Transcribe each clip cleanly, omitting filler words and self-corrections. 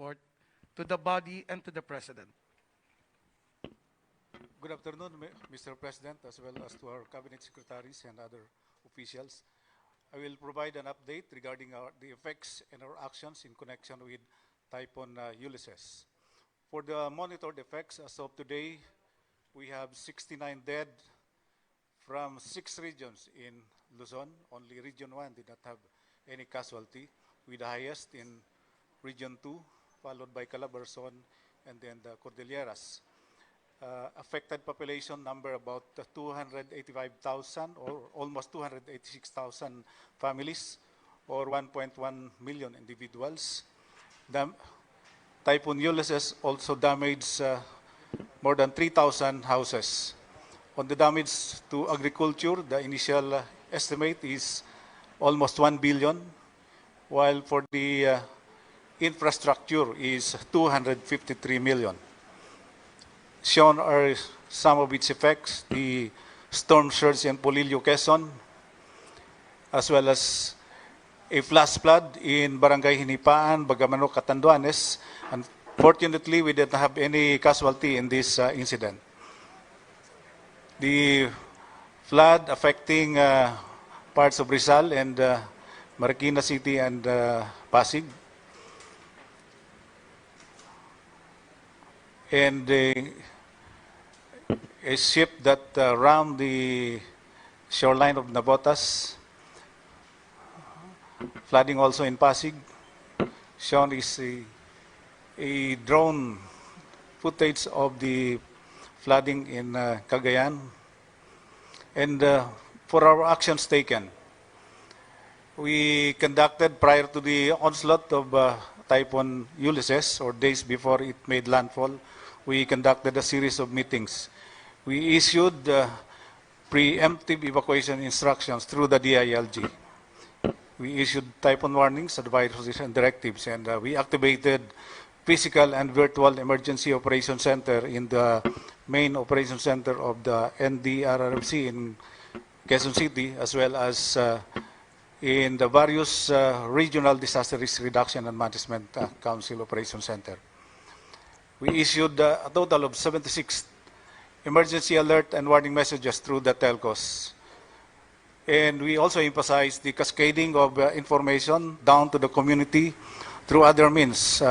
report to the body and to the President. Good afternoon, Mr. President, as well as to our cabinet secretaries and other officials. I will provide an update regarding the effects and our actions in connection with Typhoon Ulysses. For the monitored effects, as of today, we have 69 dead from 6 regions in Luzon. Only Region 1 did not have any casualty, with the highest in Region 2, followed by Calabarzon, and then the Cordilleras. Affected population number about 285,000 or almost 286,000 families, or 1.1 million individuals. Typhoon Ulysses also damaged more than 3,000 houses. On the damage to agriculture, the initial estimate is almost 1 billion, while for the infrastructure is 253 million. Shown are some of its effects: the storm surge in Polillo, Quezon, as well as a flash flood in Barangay Hinipaan, Bagamanok, Catanduanes. Unfortunately, we didn't have any casualty in this incident. The flood affecting parts of Rizal and Marikina City and Pasig. And a ship that ran the shoreline of Navotas, flooding also in Pasig. Shown is a drone footage of the flooding in Cagayan. And for our actions taken, we conducted, prior to the onslaught of Typhoon Ulysses, or days before it made landfall, we conducted a series of meetings. We issued preemptive evacuation instructions through the DILG. We issued typhoon warnings, advisories, and directives, and we activated physical and virtual emergency operation center in the main operation center of the NDRRMC in Quezon City, as well as in the various regional disaster risk reduction and management council operation center. We issued a total of 76 emergency alert and warning messages through the telcos. And we also emphasized the cascading of information down to the community through other means,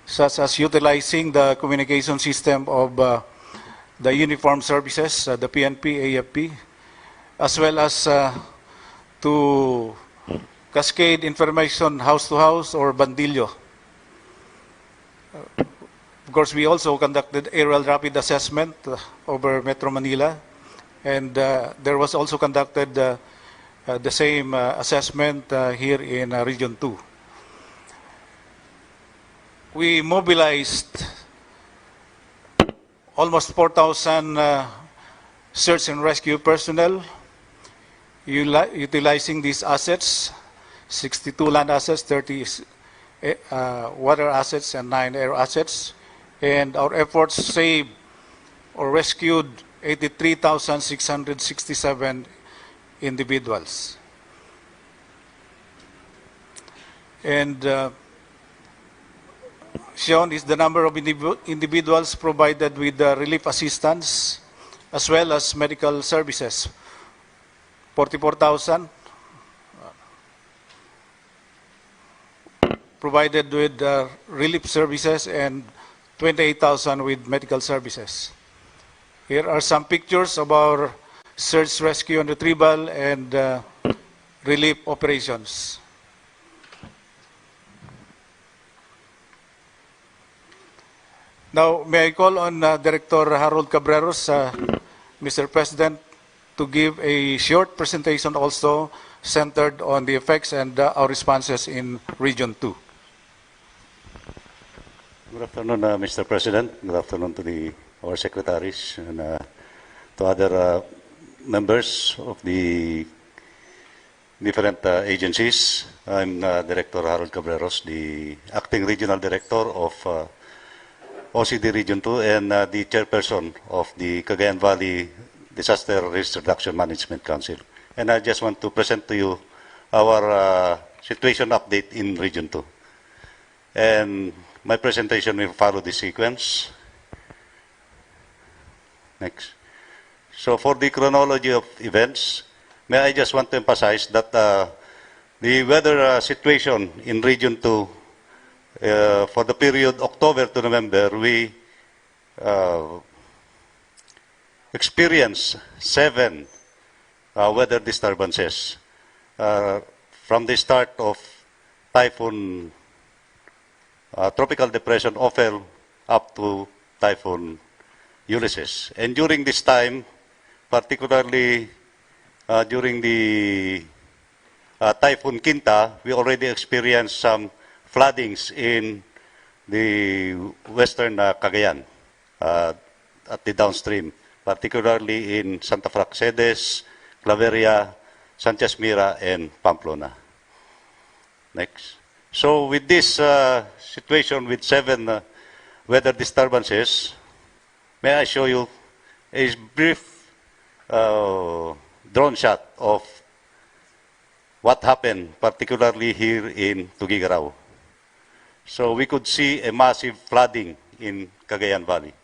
such as utilizing the communication system of the uniformed services, the PNP, AFP, as well as to cascade information house to house or bandillo. Of course, we also conducted aerial rapid assessment over Metro Manila, and there was also conducted the same assessment here in Region 2. We mobilized almost 4,000 search and rescue personnel, utilizing these assets, 62 land assets, 30 water assets, and 9 air assets. And our efforts saved or rescued 83,667 individuals. And shown is the number of individuals provided with relief assistance as well as medical services. 44,000 provided with relief services and 28,000 with medical services. Here are some pictures of our search, rescue, and retrieval and relief operations. Now, may I call on Director Harold Cabreros, Mr. President, to give a short presentation also centered on the effects and our responses in Region 2. Good afternoon, Mr. President. Good afternoon to our secretaries and to other members of the different agencies. I'm Director Harold Cabreros, the Acting Regional Director of OCD Region 2 and the Chairperson of the Cagayan Valley Disaster Risk Reduction Management Council. And I just want to present to you our situation update in Region 2. And my presentation will follow this sequence. Next. So for the chronology of events, may I just want to emphasize that the weather situation in Region 2 for the period October to November, we experienced 7 weather disturbances from the start of Typhoon Tropical Depression Ophel up to Typhoon Ulysses. And during this time, particularly during the Typhoon Quinta, we already experienced some floodings in the western Cagayan at the downstream, particularly in Santa Praxedes, Claveria, Sanchez Mira, and Pamplona. Next. So with this situation with 7 weather disturbances, may I show you a brief drone shot of what happened, particularly here in Tugigaraw. So we could see a massive flooding in Cagayan Valley.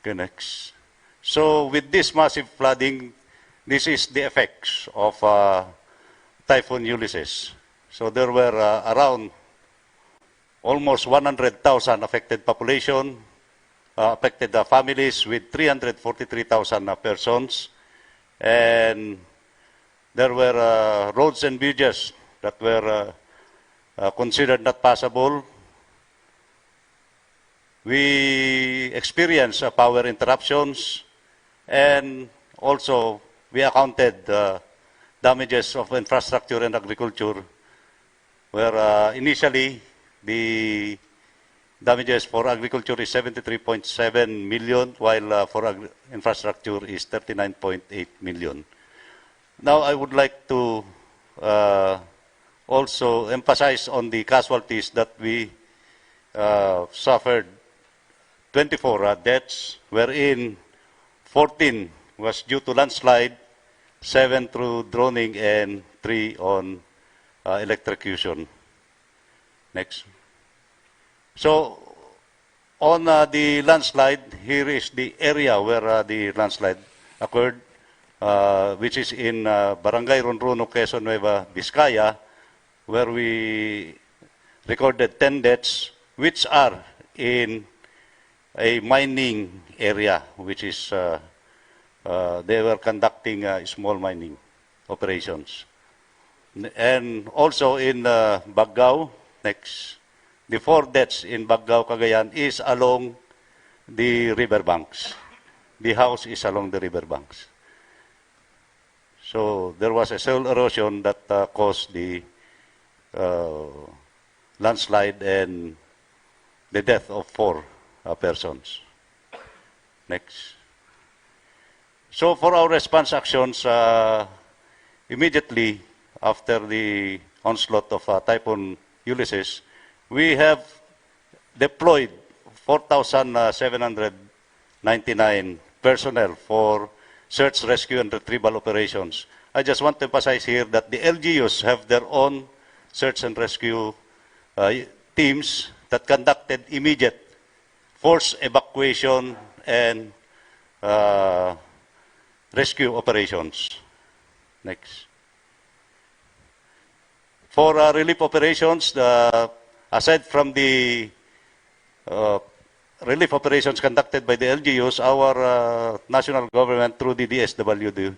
Okay, next. So with this massive flooding, this is the effects of Typhoon Ulysses. So there were around almost 100,000 affected population, affected families with 343,000 persons, and there were roads and bridges that were considered not passable. We experienced power interruptions, and also we accounted damages of infrastructure and agriculture, where initially the damages for agriculture is 73.7 million, while for infrastructure is 39.8 million. Now I would like to also emphasize on the casualties that we suffered. 24 deaths, wherein 14 was due to landslide, 7 through drowning, and 3 on electrocution. Next. So, on the landslide, here is the area where the landslide occurred, which is in Barangay Ronrono, Quezon Nueva, Vizcaya, where we recorded 10 deaths, which are in a mining area, which is, they were conducting small mining operations. And also in Baggao, next, the 4 deaths in Baggao, Cagayan is along the riverbanks. The house is along the riverbanks. So there was a soil erosion that caused the landslide and the death of 4 persons. Next. So for our response actions, immediately after the onslaught of Typhoon Ulysses, we have deployed 4,799 personnel for search, rescue, and retrieval operations. I just want to emphasize here that the LGUs have their own search and rescue teams that conducted immediate forced evacuation and rescue operations. Next. For relief operations, aside from the relief operations conducted by the LGUs, our national government through the DSWD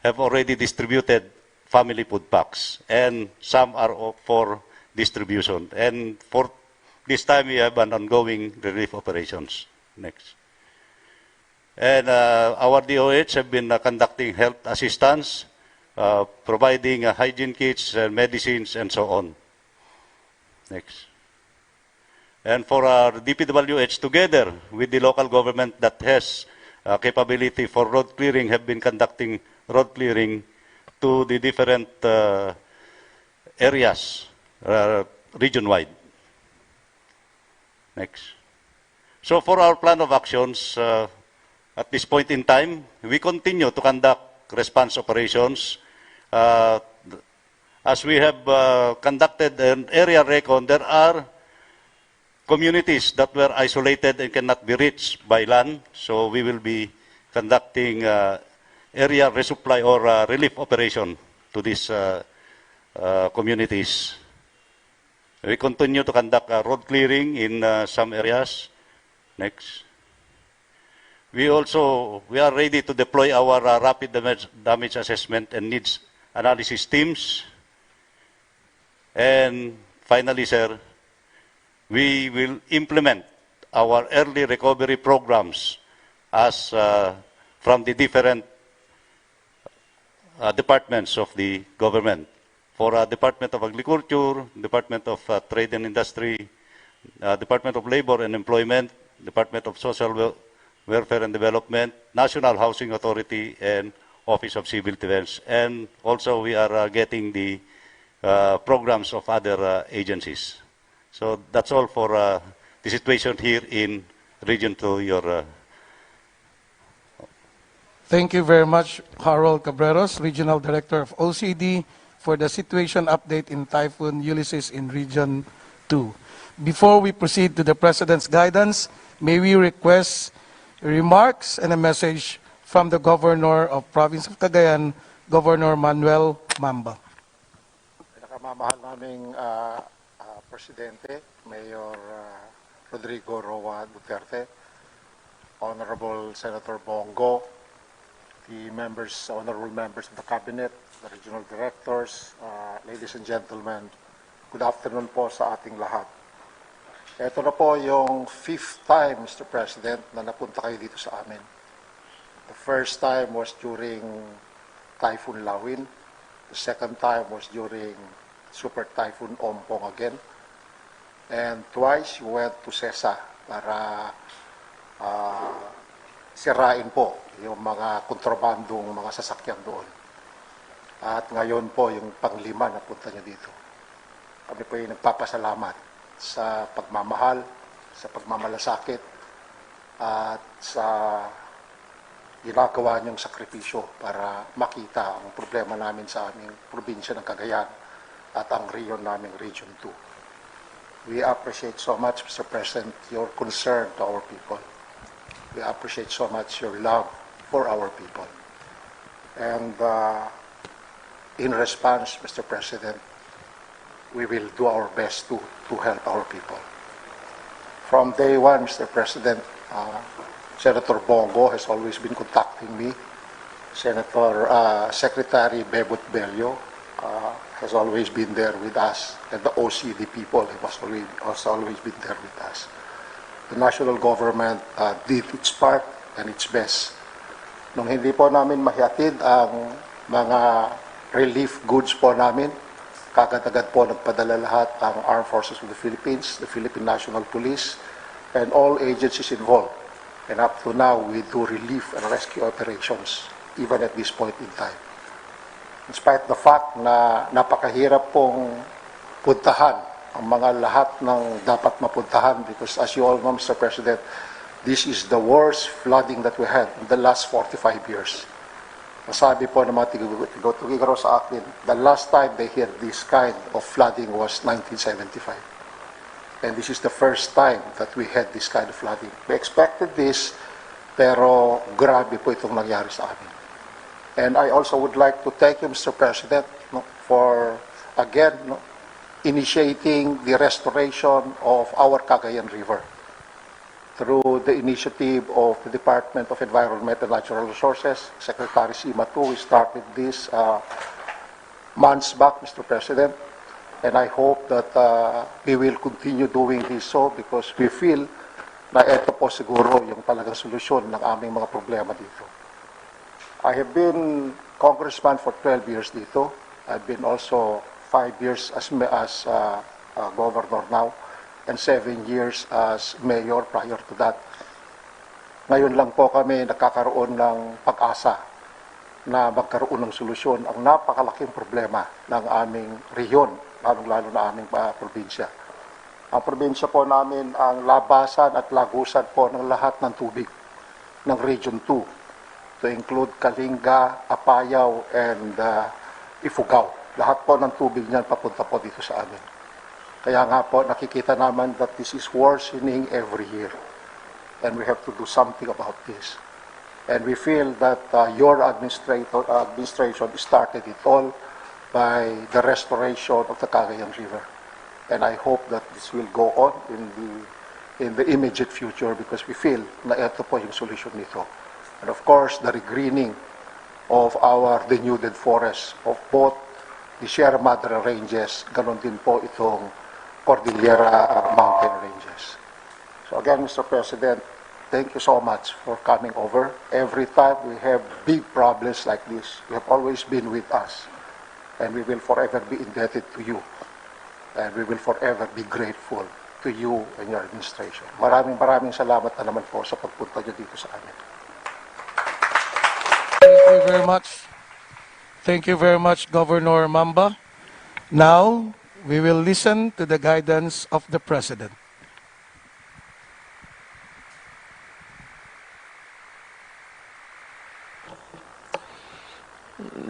have already distributed family food packs, and some are for distribution. And for this time, we have an ongoing relief operations. Next. And our DOH have been conducting health assistance, providing hygiene kits, medicines, and so on. Next. And for our DPWH, together with the local government that has capability for road clearing, have been conducting road clearing to the different areas, region-wide. Next. So for our plan of actions, at this point in time, we continue to conduct response operations. As we have conducted an area recon, there are communities that were isolated and cannot be reached by land, so we will be conducting area resupply or relief operation to these communities. We continue to conduct road clearing in some areas. Next. We are ready to deploy our rapid damage assessment and needs analysis teams. And finally, sir, we will implement our early recovery programs as from the different departments of the government. For Department of Agriculture, Department of Trade and Industry, Department of Labor and Employment, Department of Social Welfare and Development, National Housing Authority, and Office of Civil Defense. And also we are getting the programs of other agencies. So that's all for the situation here in Region 2, your Thank you very much, Harold Cabreros, Regional Director of OCD, for the situation update in Typhoon Ulysses in Region 2. Before we proceed to the President's guidance, may we request remarks and a message from the Governor of Province of Cagayan, Governor Manuel Mamba. Pinakamamahal naming Presidente, Mayor Rodrigo Roa Duterte, Honorable Senator Bongo, the honorable members of the Cabinet, the regional directors, ladies and gentlemen, good afternoon po sa ating lahat. Ito na po yung 5th time, Mr. President, na napunta kayo dito sa amin. The first time was during Typhoon Lawin. The second time was during Super Typhoon Ompong again. And twice you went to CESA para sirain po yung mga kontrabandong mga sasakyan doon. At ngayon po yung panglima na punta nyo dito. Kami po yung nagpapasalamat sa pagmamahal, sa pagmamalasakit, at sa ginagawa niyong sakripisyo para makita ang problema namin sa aming probinsya ng Cagayan at ang riyon naming Region 2. We appreciate so much, Mr. President, your concern to our people. We appreciate so much your love for our people. And in response, Mr. President, we will do our best to help our people. From day one, Mr. President, Senator Bongo has always been contacting me. Secretary Bebot Bello has always been there with us, and the OCD people has always been there with us. The national government did its part and its best. Nung hindi po namin mahihatid ang mga relief goods po namin, kagad-agad po nagpadala lahat ang Armed Forces of the Philippines, the Philippine National Police, and all agencies involved. And up to now, we do relief and rescue operations, even at this point in time. Despite the fact na napakahirap pong puntahan ang mga lahat ng dapat mapuntahan, because as you all know, Mr. President, this is the worst flooding that we had in the last 45 years. Masabi po ng mga tigigaro sa akin, the last time they heard this kind of flooding was 1975. And this is the first time that we had this kind of flooding. We expected this, pero grabe po itong nangyari sa amin. And I also would like to thank you, Mr. President, for, again, initiating the restoration of our Cagayan River through the initiative of the Department of Environment and Natural Resources. Secretary Sima too, we started this months back, Mr. President, and I hope that we will continue doing this so, because we feel na ito po siguro yung talagang solusyon ng aming mga problema dito. I have been congressman for 12 years dito. I've been also 5 years as governor now, and 7 years as mayor prior to that. Ngayon lang po kami nagkakaroon ng pag-asa na magkaroon ng solusyon ang napakalaking problema ng aming rehiyon, lalong-lalo na aming probinsya. Ang probinsya po namin ang labasan at lagusan po ng lahat ng tubig. ng Region 2 to include Kalinga, Apayao, and Ifugao. Lahat po ng tubig niyan papunta po dito sa amin. Kaya nga po nakikita naman that this is worsening every year. And we have to do something about this. And we feel that your administration started it all by the restoration of the Cagayan River. And I hope that this will go on in the immediate future because we feel na ito po yung solution nito. And of course, the regreening of our denuded forests of both the Sierra Madre Ranges, ganon din po itong Cordillera Mountain Ranges. So again, Mr. President, thank you so much for coming over. Every time we have big problems like this, you have always been with us. And we will forever be indebted to you. And we will forever be grateful to you and your administration. Maraming salamat na naman po sa pagpunta niyo dito sa amin. Thank you very much. Thank you very much, Governor Mamba. Now, we will listen to the guidance of the President.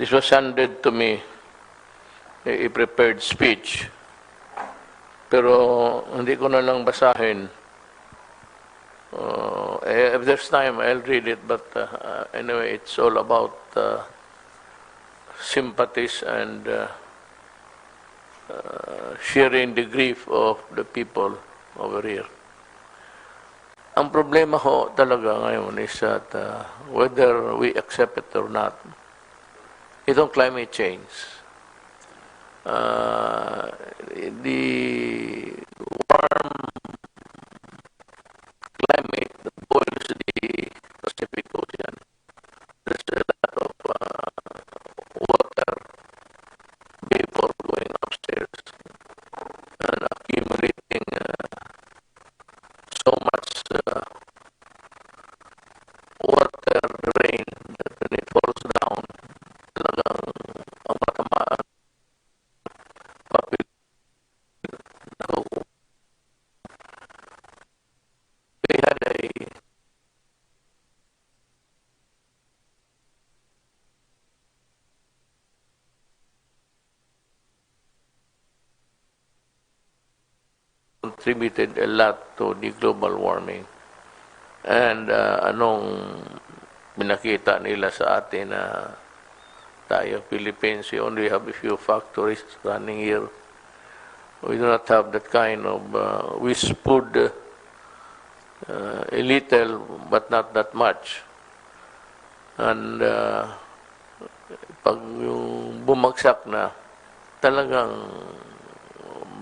This was handed to me, a prepared speech. Pero hindi ko na lang basahin. If there's time, I'll read it. But anyway, it's all about sympathies and sharing the grief of the people over here. Ang problema ho talaga ngayon is that whether we accept it or not, itong climate change, the warm climate that boils the Pacific Ocean, there's a lot of water vapor going upstairs and accumulating so much water, rain, that when it falls down, talagang ang matamaan they had a contributed a lot to the global warming. And anong pinakita nila sa atin na tayo Philippines, we only have a few factories running here. We do not have that kind of we spurred a little but not that much. And pag yung bumagsak na, talagang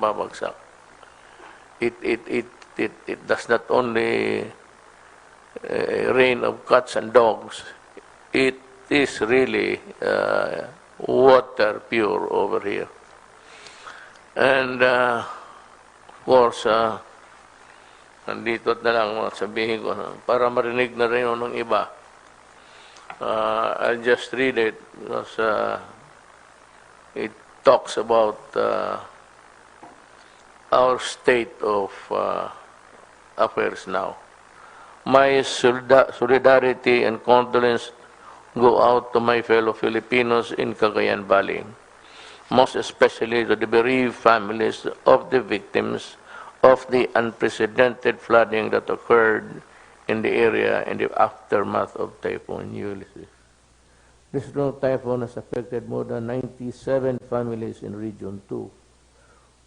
babagsak. It does not only rain of cats and dogs. It is really water pure over here. And of course, nandito na lang sabihin ko para marinig na rin ng iba. I'll just read it because it talks about our state of affairs now. My solidarity and condolence go out to my fellow Filipinos in Cagayan Valley, most especially to the bereaved families of the victims of the unprecedented flooding that occurred in the area in the aftermath of Typhoon Ulysses. This typhoon has affected more than 97 families in Region 2.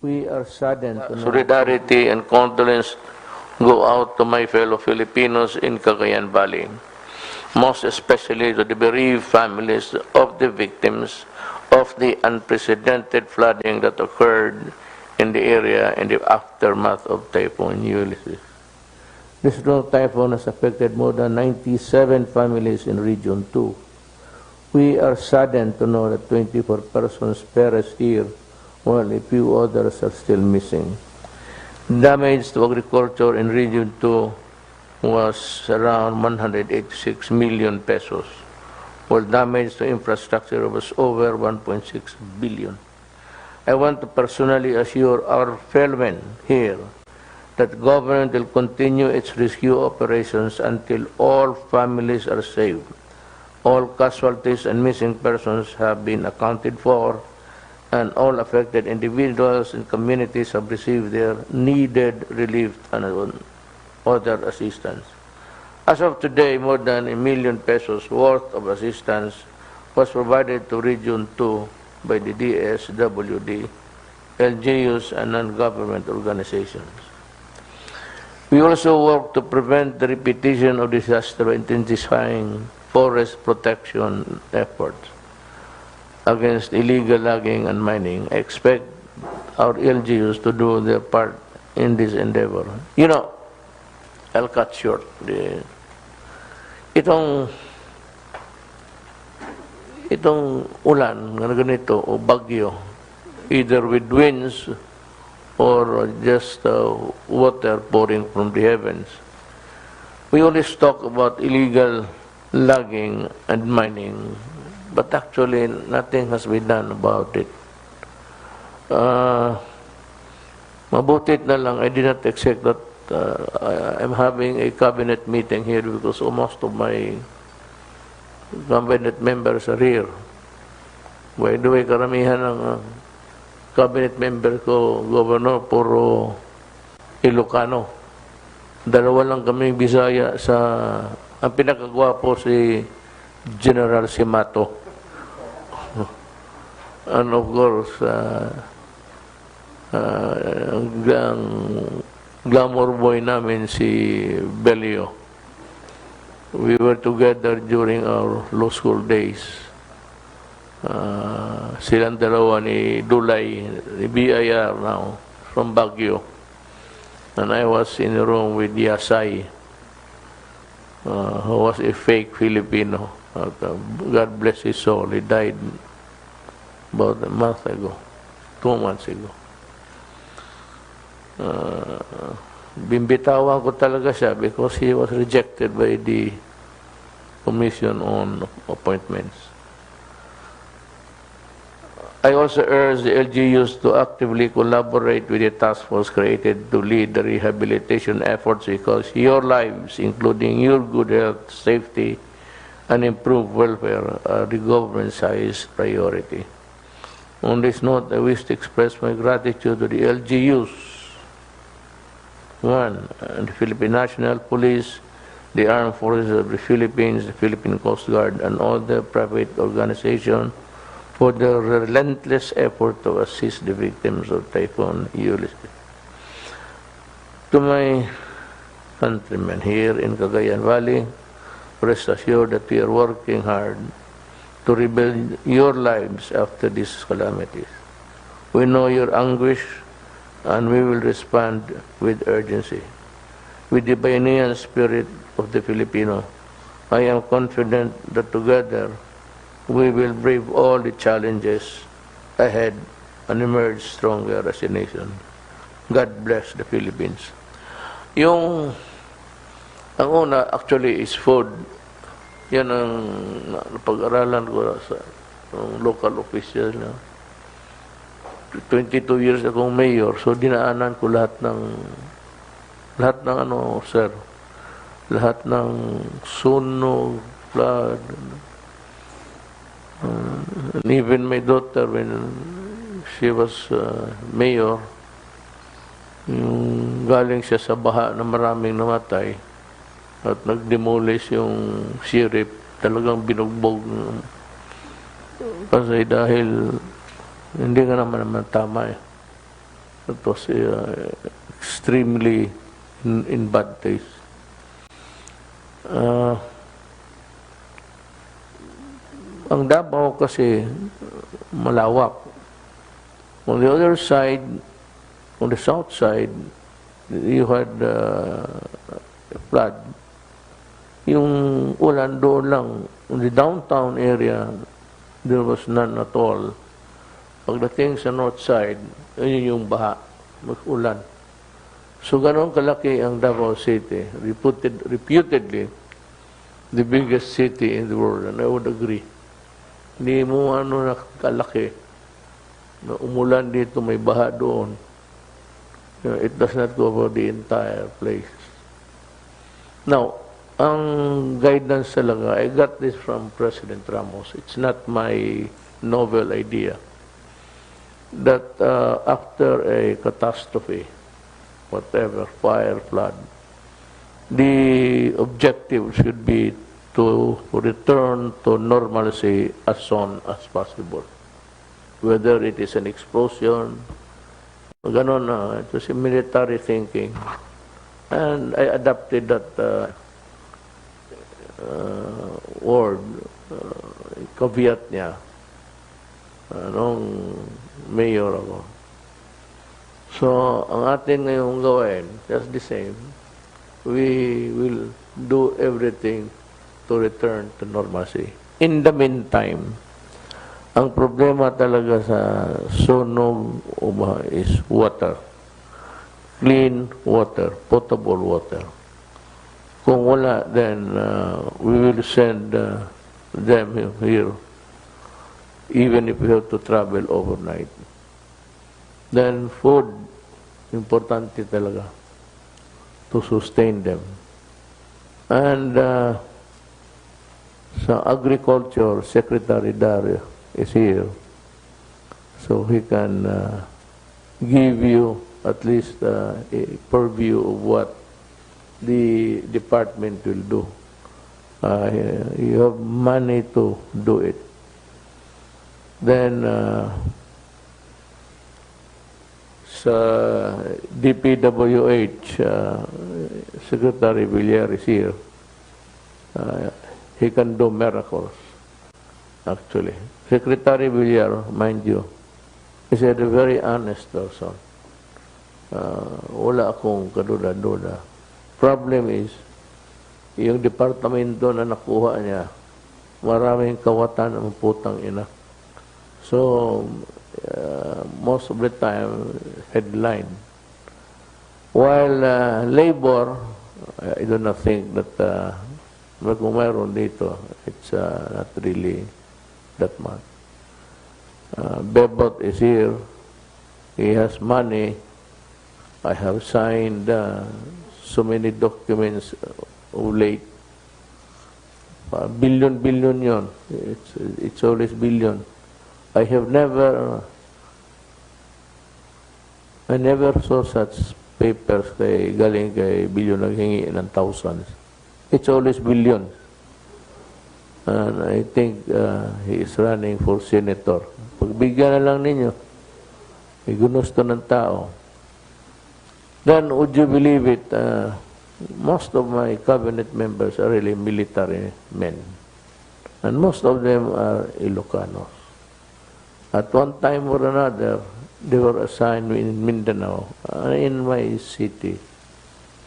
We are saddened to know solidarity and condolence go out to my fellow Filipinos in Cagayan Valley, most especially to the bereaved families of the victims of the unprecedented flooding that occurred in the area in the aftermath of Typhoon Ulysses. This typhoon has affected more than 97 families in Region 2. We are saddened to know that 24 persons perished here, while a few others are still missing. Damage to agriculture in Region 2 was around 186 million pesos, while damage to infrastructure was over 1.6 billion. I want to personally assure our fellow men here that government will continue its rescue operations until all families are saved, all casualties and missing persons have been accounted for, and all affected individuals and communities have received their needed relief and other assistance. As of today, more than ₱1 million worth of assistance was provided to Region 2 by the DSWD, LGUs, and non-government organizations. We also work to prevent the repetition of disaster by intensifying forest protection efforts against illegal logging and mining. I expect our LGUs to do their part in this endeavor. You know, I'll cut short. Itong ulan na ganito o bagyo, either with winds or just water pouring from the heavens. We always talk about illegal logging and mining, but actually nothing has been done about it. Mabutit na lang, I did not expect that I'm having a cabinet meeting here because most of my cabinet members are here. By the way, karamihan ng cabinet member ko, governor, puro Ilocano. Dalawa lang kaming Bisaya sa, ang pinakagwapo si General Simato. And of course, ang glamour boy namin si Belio. We were together during our law school days. Silang dalawa ni Dulay, ni BIR now, from Baguio. And I was in a room with Yasay, who was a fake Filipino. God bless his soul. He died about a month ago, 2 months ago. Bimbitawan ko talaga siya because he was rejected by the Commission on Appointments. I also urge the LGUs to actively collaborate with the task force created to lead the rehabilitation efforts because your lives, including your good health, safety, and improved welfare are the government's highest priority. On this note, I wish to express my gratitude to the LGUs, and the Philippine National Police, the Armed Forces of the Philippines, the Philippine Coast Guard, and all the private organizations for their relentless effort to assist the victims of Typhoon Ulysses. To my countrymen here in Cagayan Valley, rest assured that we are working hard to rebuild your lives after these calamities. We know your anguish, and we will respond with urgency. With the Bayan spirit of the Filipino, I am confident that together we will brave all the challenges ahead and emerge stronger as a nation. God bless the Philippines. Ang una actually is food. Yan ang pag-aralan ko sa local official na 22 years akong mayor, so dinaanan ko lahat ng sir, lahat ng sunog, flood, and even my daughter when she was mayor, yung galing siya sa baha na maraming namatay at nag-demolish yung sheriff, talagang binugbog kasi dahil hindi nga naman tama eh. It was extremely in bad taste. Ang Davao kasi malawak. On the other side, on the south side, you had flood. Yung ulan doon lang. In the downtown area, there was none at all. Pagdating sa north side, yun yung baha, mag-ulan. So, ganoon kalaki ang Davao City, reputedly the biggest city in the world, and I would agree. Hindi mo na kalaki na umulan dito, may baha doon. It does not cover the entire place. Now, ang guidance talaga, I got this from President Ramos. It's not my novel idea. That after a catastrophe, whatever, fire, flood, the objective should be to return to normalcy as soon as possible. Whether it is an explosion, ganon na, it was a military thinking. And I adopted that word, caveat niya, nung mayor ako. So, ang atin ngayong gawin, just the same, we will do everything to return to normalcy. In the meantime, ang problema talaga sa sunog is water. Clean water, potable water. Kung wala, then we will send them here, even if we have to travel overnight. Then food, importante talaga to sustain them. And sa Agriculture, Secretary Dario is here, so he can give you at least a purview of what the department will do. You have money to do it. Then sa DPWH, Secretary Villar is here. He can do miracles, actually. Secretary Villar, mind you, is a very honest person. Wala akong kaduda-duda. Problem is, yung departamento na nakuha niya, maraming kawatan ang putang ina. So, most of the time, headline. While labor, I do not think that kung mayroon dito, it's not really that much. Bebot is here. He has money. I have signed so many documents of late. Billion yon. It's always billion. I never saw such papers kay galing kay billion naghingi ng thousands. It's always billion. And I think he is running for senator. Pagbigyan na lang ninyo, gusto ng tao. Then, would you believe it, most of my cabinet members are really military men. And most of them are Ilocanos. At one time or another, they were assigned in Mindanao, in my city.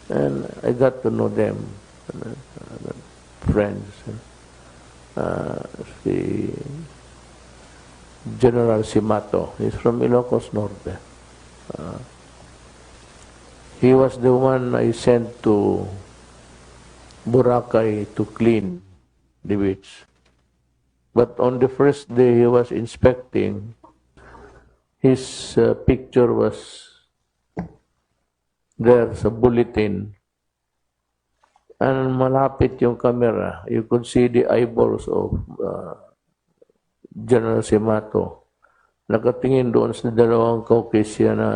And I got to know them, friends. Si General Simato, he's from Ilocos Norte. He was the one I sent to Boracay to clean the beach. But on the first day he was inspecting, his picture was there sa bulletin. And malapit yung camera. You could see the eyeballs of General Simato. Nakatingin doon sa dalawang Caucasian na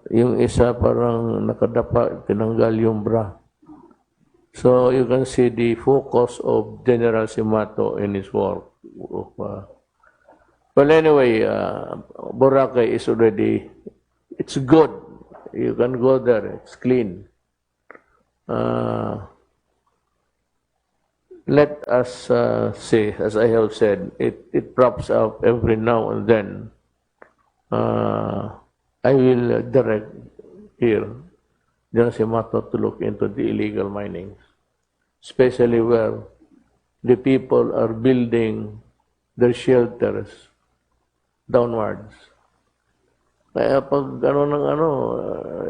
yung isa parang nakadapa, tinanggal yung bra. So you can see the focus of General Simato in his work. Well, anyway, Boracay is already, it's good. You can go there, it's clean. Let us say, as I have said, it props up every now and then. I will direct here General Simato to look into the illegal mining, especially where the people are building their shelters downwards. Kaya pag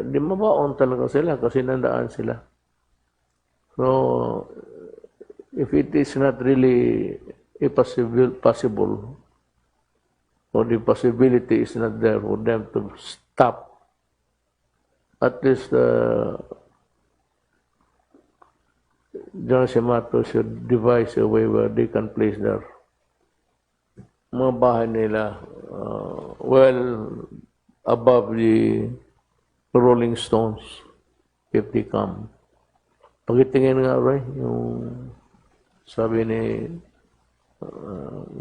di mabaon talaga sila kasi nandaan sila. So, if it is not really possible, or the possibility is not there for them to stop, at least John Simato should devise a way where they can place their mga bahay nila well above the rolling stones if they come. Pakitingin nga, Ray, yung sabi ni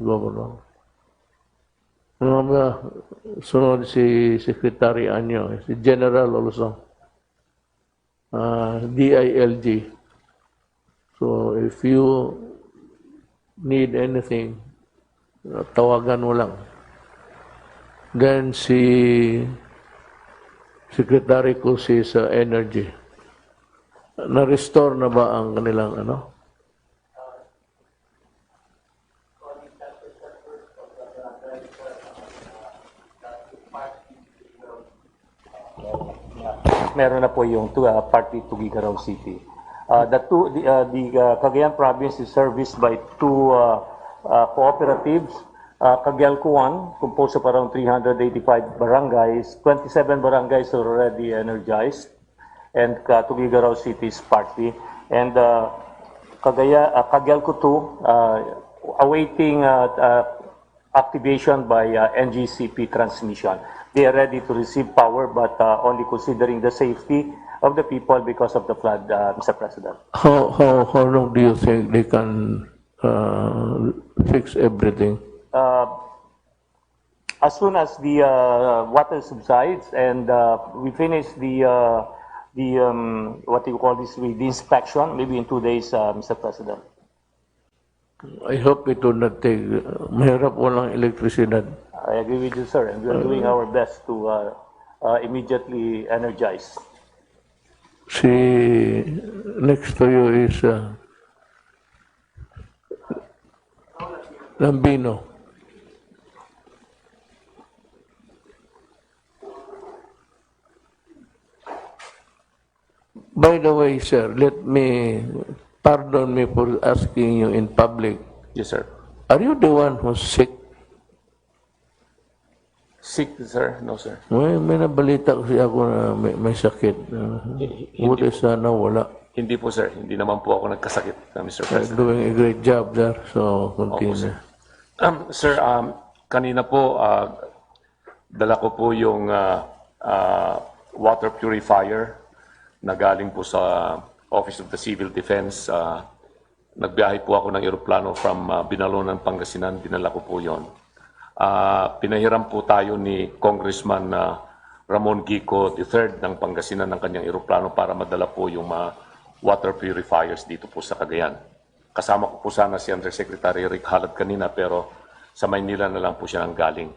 Governor. Sunod si Secretary Anyo, si General also, DILG. So if you need anything, tawagan mo lang. Then si Secretary ko si sa Energy. Na-restore na ba ang kanilang ano? Meron na po yung party Tugigaraw City. The Cagayan province is serviced by two cooperatives. Cagialco 1, composed of around 385 barangays. 27 barangays are already energized, and Tugigaraw City is partly. And Cagialco 2 awaiting activation by NGCP transmission. They are ready to receive power, but only considering the safety of the people because of the flood, Mr. President. How long do you think they can fix everything? As soon as the water subsides and we finish the what do you call this, the inspection, maybe in 2 days, Mr. President. I hope it will not take, mahirap walang elektrisidad. I agree with you, sir, and we are doing our best to immediately energize. Si next to you is Lambino. By the way, sir, pardon me for asking you in public. Yes, sir. Are you the one who's sick? Sick, sir? No, sir. May nabalita kasi ako na may sakit. Buti sana wala. Hindi po, sir. Hindi naman po ako nagkasakit, Mr. You're President. doing a great job there, so continue. Sir, kanina po, dala ko po yung water purifier na galing po sa Office of the Civil Defense. Nagbiyahe po ako ng eroplano from Binalonan, Pangasinan. Dinala ko po yon. Pinahiram po tayo ni Congressman Ramon Gico III ng Pangasinan ng kanyang eroplano para madala po yung water purifiers dito po sa Cagayan. Kasama ko po sana si Undersecretary Rick Halad kanina pero sa Maynila na lang po siya nang galing.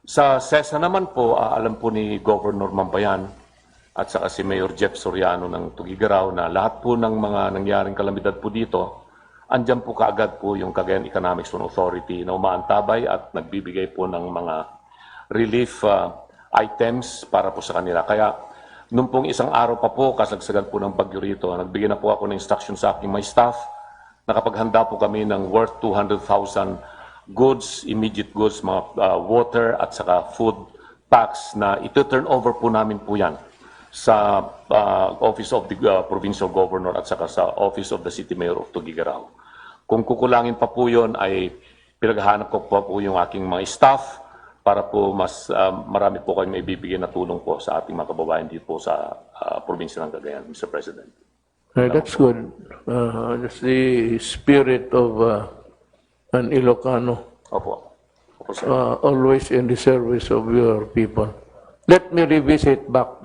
Sa SESA naman po, alam po ni Governor Mambayan at saka si Mayor Jeff Soriano ng Tugigaraw na lahat po ng mga nangyaring kalamidad po dito, andyan po kaagad po yung Cagayan Economic Zone Authority na umaantabay at nagbibigay po ng mga relief items para po sa kanila. Kaya nung pong isang araw pa po, kasagsagan po ng bagyo rito, nagbigay na po ako ng instruction sa aking may staff. Nakapaghanda po kami ng worth 200,000 goods, immediate goods, mga water at saka food packs na ito-turn over po namin po yan sa Office of the Provincial Governor at saka sa Office of the City Mayor of Tugigaraw. Kung kukulangin pa po yun ay pinaghahanap ko pa po yung aking mga staff para po mas marami po kayong may bibigyan na tulong po sa ating mga kababayan dito po sa probinsya ng Cagayan, Mr. President. That's good. That's the spirit of an Ilocano. Opo. Opo, sir. Always in the service of your people. Let me revisit back,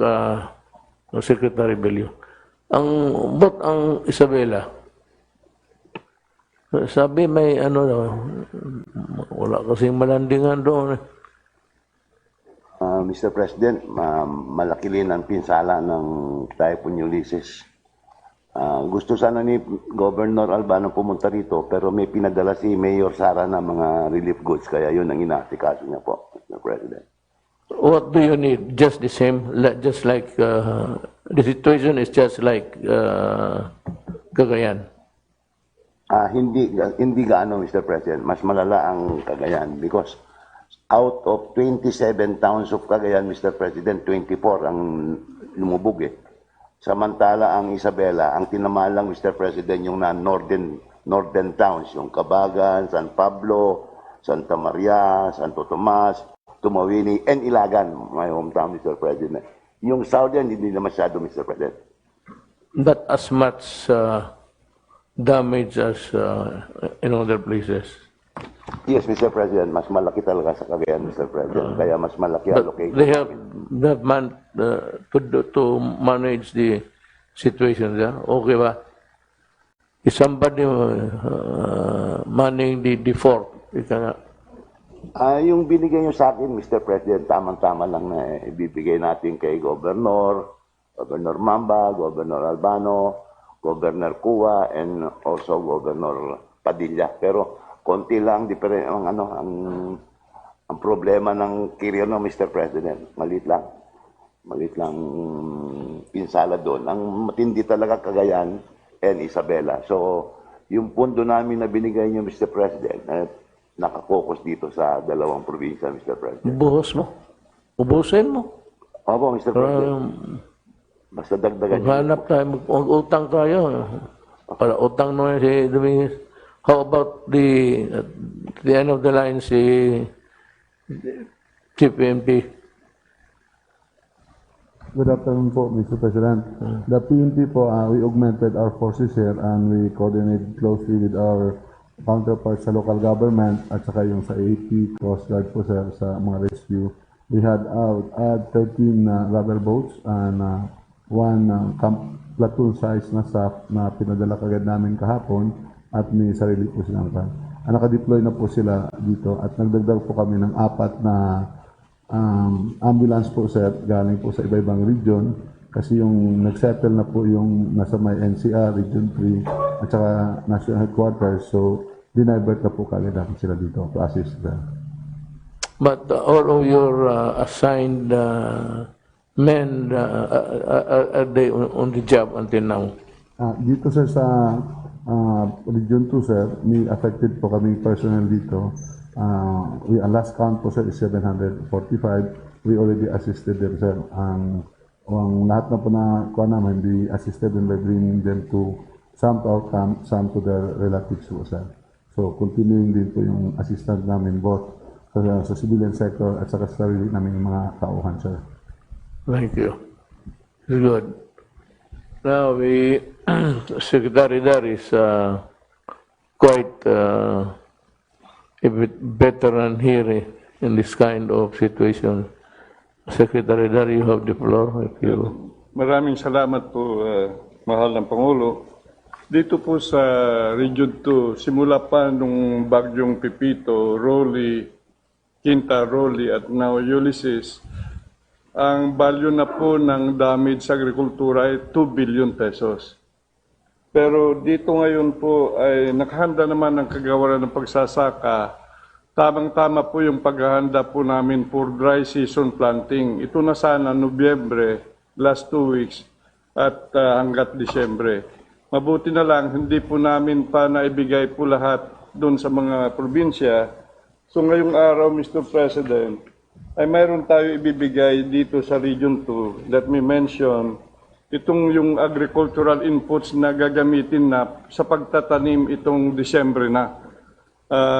Secretary Bello. Ba't ang Isabela? Sabi may wala kasing malandingan doon. Mr. President, malaki rin ang pinsala ng Typhoon Ulysses. Gusto sana ni Governor Albano pumunta rito pero may pinadala si Mayor Sara na mga relief goods kaya yun ang inaasikaso niya po, Mr. President. What do you need? Just the same? Just like the situation is just like Cagayan? Hindi gaano, Mr. President. Mas malala ang Cagayan because out of 27 towns of Cagayan, Mr. President, 24 ang lumubog eh. Samantala ang Isabela, ang tinamalang, Mr. President, yung northern towns, yung Cabagan, San Pablo, Santa Maria, Santo Tomas, Tumawini, and Ilagan, my hometown, Mr. President. Yung southern, hindi na masyado, Mr. President. Not as much damage as in other places. Yes, Mr. President, mas malaki talaga sa Cagayan, Mr. President. Kaya mas malaki But allocation. they have to manage the situation there. Okay ba? Is somebody manning the fort? Ika nga. Yung binigay niyo sa akin, Mr. President, tamang-tama lang na ibibigay natin kay Governor Mamba, Governor Albano, Governor Cua, and also Governor Padilla. Pero konti lang ang problema ng Quirino, Mr. President. Malit lang pinsala doon. Ang matindi talaga Cagayan and Isabela. So, yung pondo namin na binigay niyo, Mr. President, nakakokus dito sa dalawang probinsya, Mr. President. Buhos mo. Ubusin mo. Opo, Mr. President. Basta dagdagan niyo. Maghanap tayo, mag-utang tayo. Para utang naman si Dominguez. How about the end of the line si Chief PNP? Good afternoon po, Mr. President. The PNP po, we augmented our forces here and we coordinated closely with our counterparts sa local government at saka yung sa AP, Coast Guard po sir, sa mga rescue. We had 13 rubber boats and one platoon size na staff na pinadala kagad namin kahapon at may sarili po silang van. Naka-deploy na po sila dito at nagdagdag po kami ng 4 na ambulance po sir, galing po sa iba-ibang region kasi yung nagsettle na po yung nasa may NCR, Region 3 at saka National Headquarters, so dinivert na po kagad natin sila dito to assist them. But all of your assigned men are they on the job until now? Dito sir sa Region 2 sir, may affected po kami personnel dito. Ang last count po sir is 745. We already assisted them sir. Ang lahat na po na kuha namin, we assisted them by bringing them to some to our camp, some to their relatives po sir. So continuing din po yung assistance namin both sa civilian sector at sa sarili namin mga tauhan sir. Thank you. Good. Now, Secretary Dar is quite a bit veteran here in this kind of situation. Secretary Dar, you have the floor. If you... Maraming salamat po, mahal ng Pangulo. Dito po sa Region 2, simula pa nung bagyong Pipito, Rolly, Quinta, Rolly at now Ulysses, ang value na po ng damage sa agrikultura ay 2 billion pesos. Pero dito ngayon po ay nakahanda naman ang kagawaran ng pagsasaka. Tamang-tama po yung paghahanda po namin for dry season planting. Ito na sana Nobyembre, last 2 weeks, at hanggat Disyembre. Mabuti na lang, hindi po namin pa naibigay po lahat doon sa mga probinsya. So ngayong araw, Mr. President, ay mayroon tayo ibibigay dito sa Region 2. Let me mention, itong yung agricultural inputs na gagamitin na sa pagtatanim itong Disyembre na.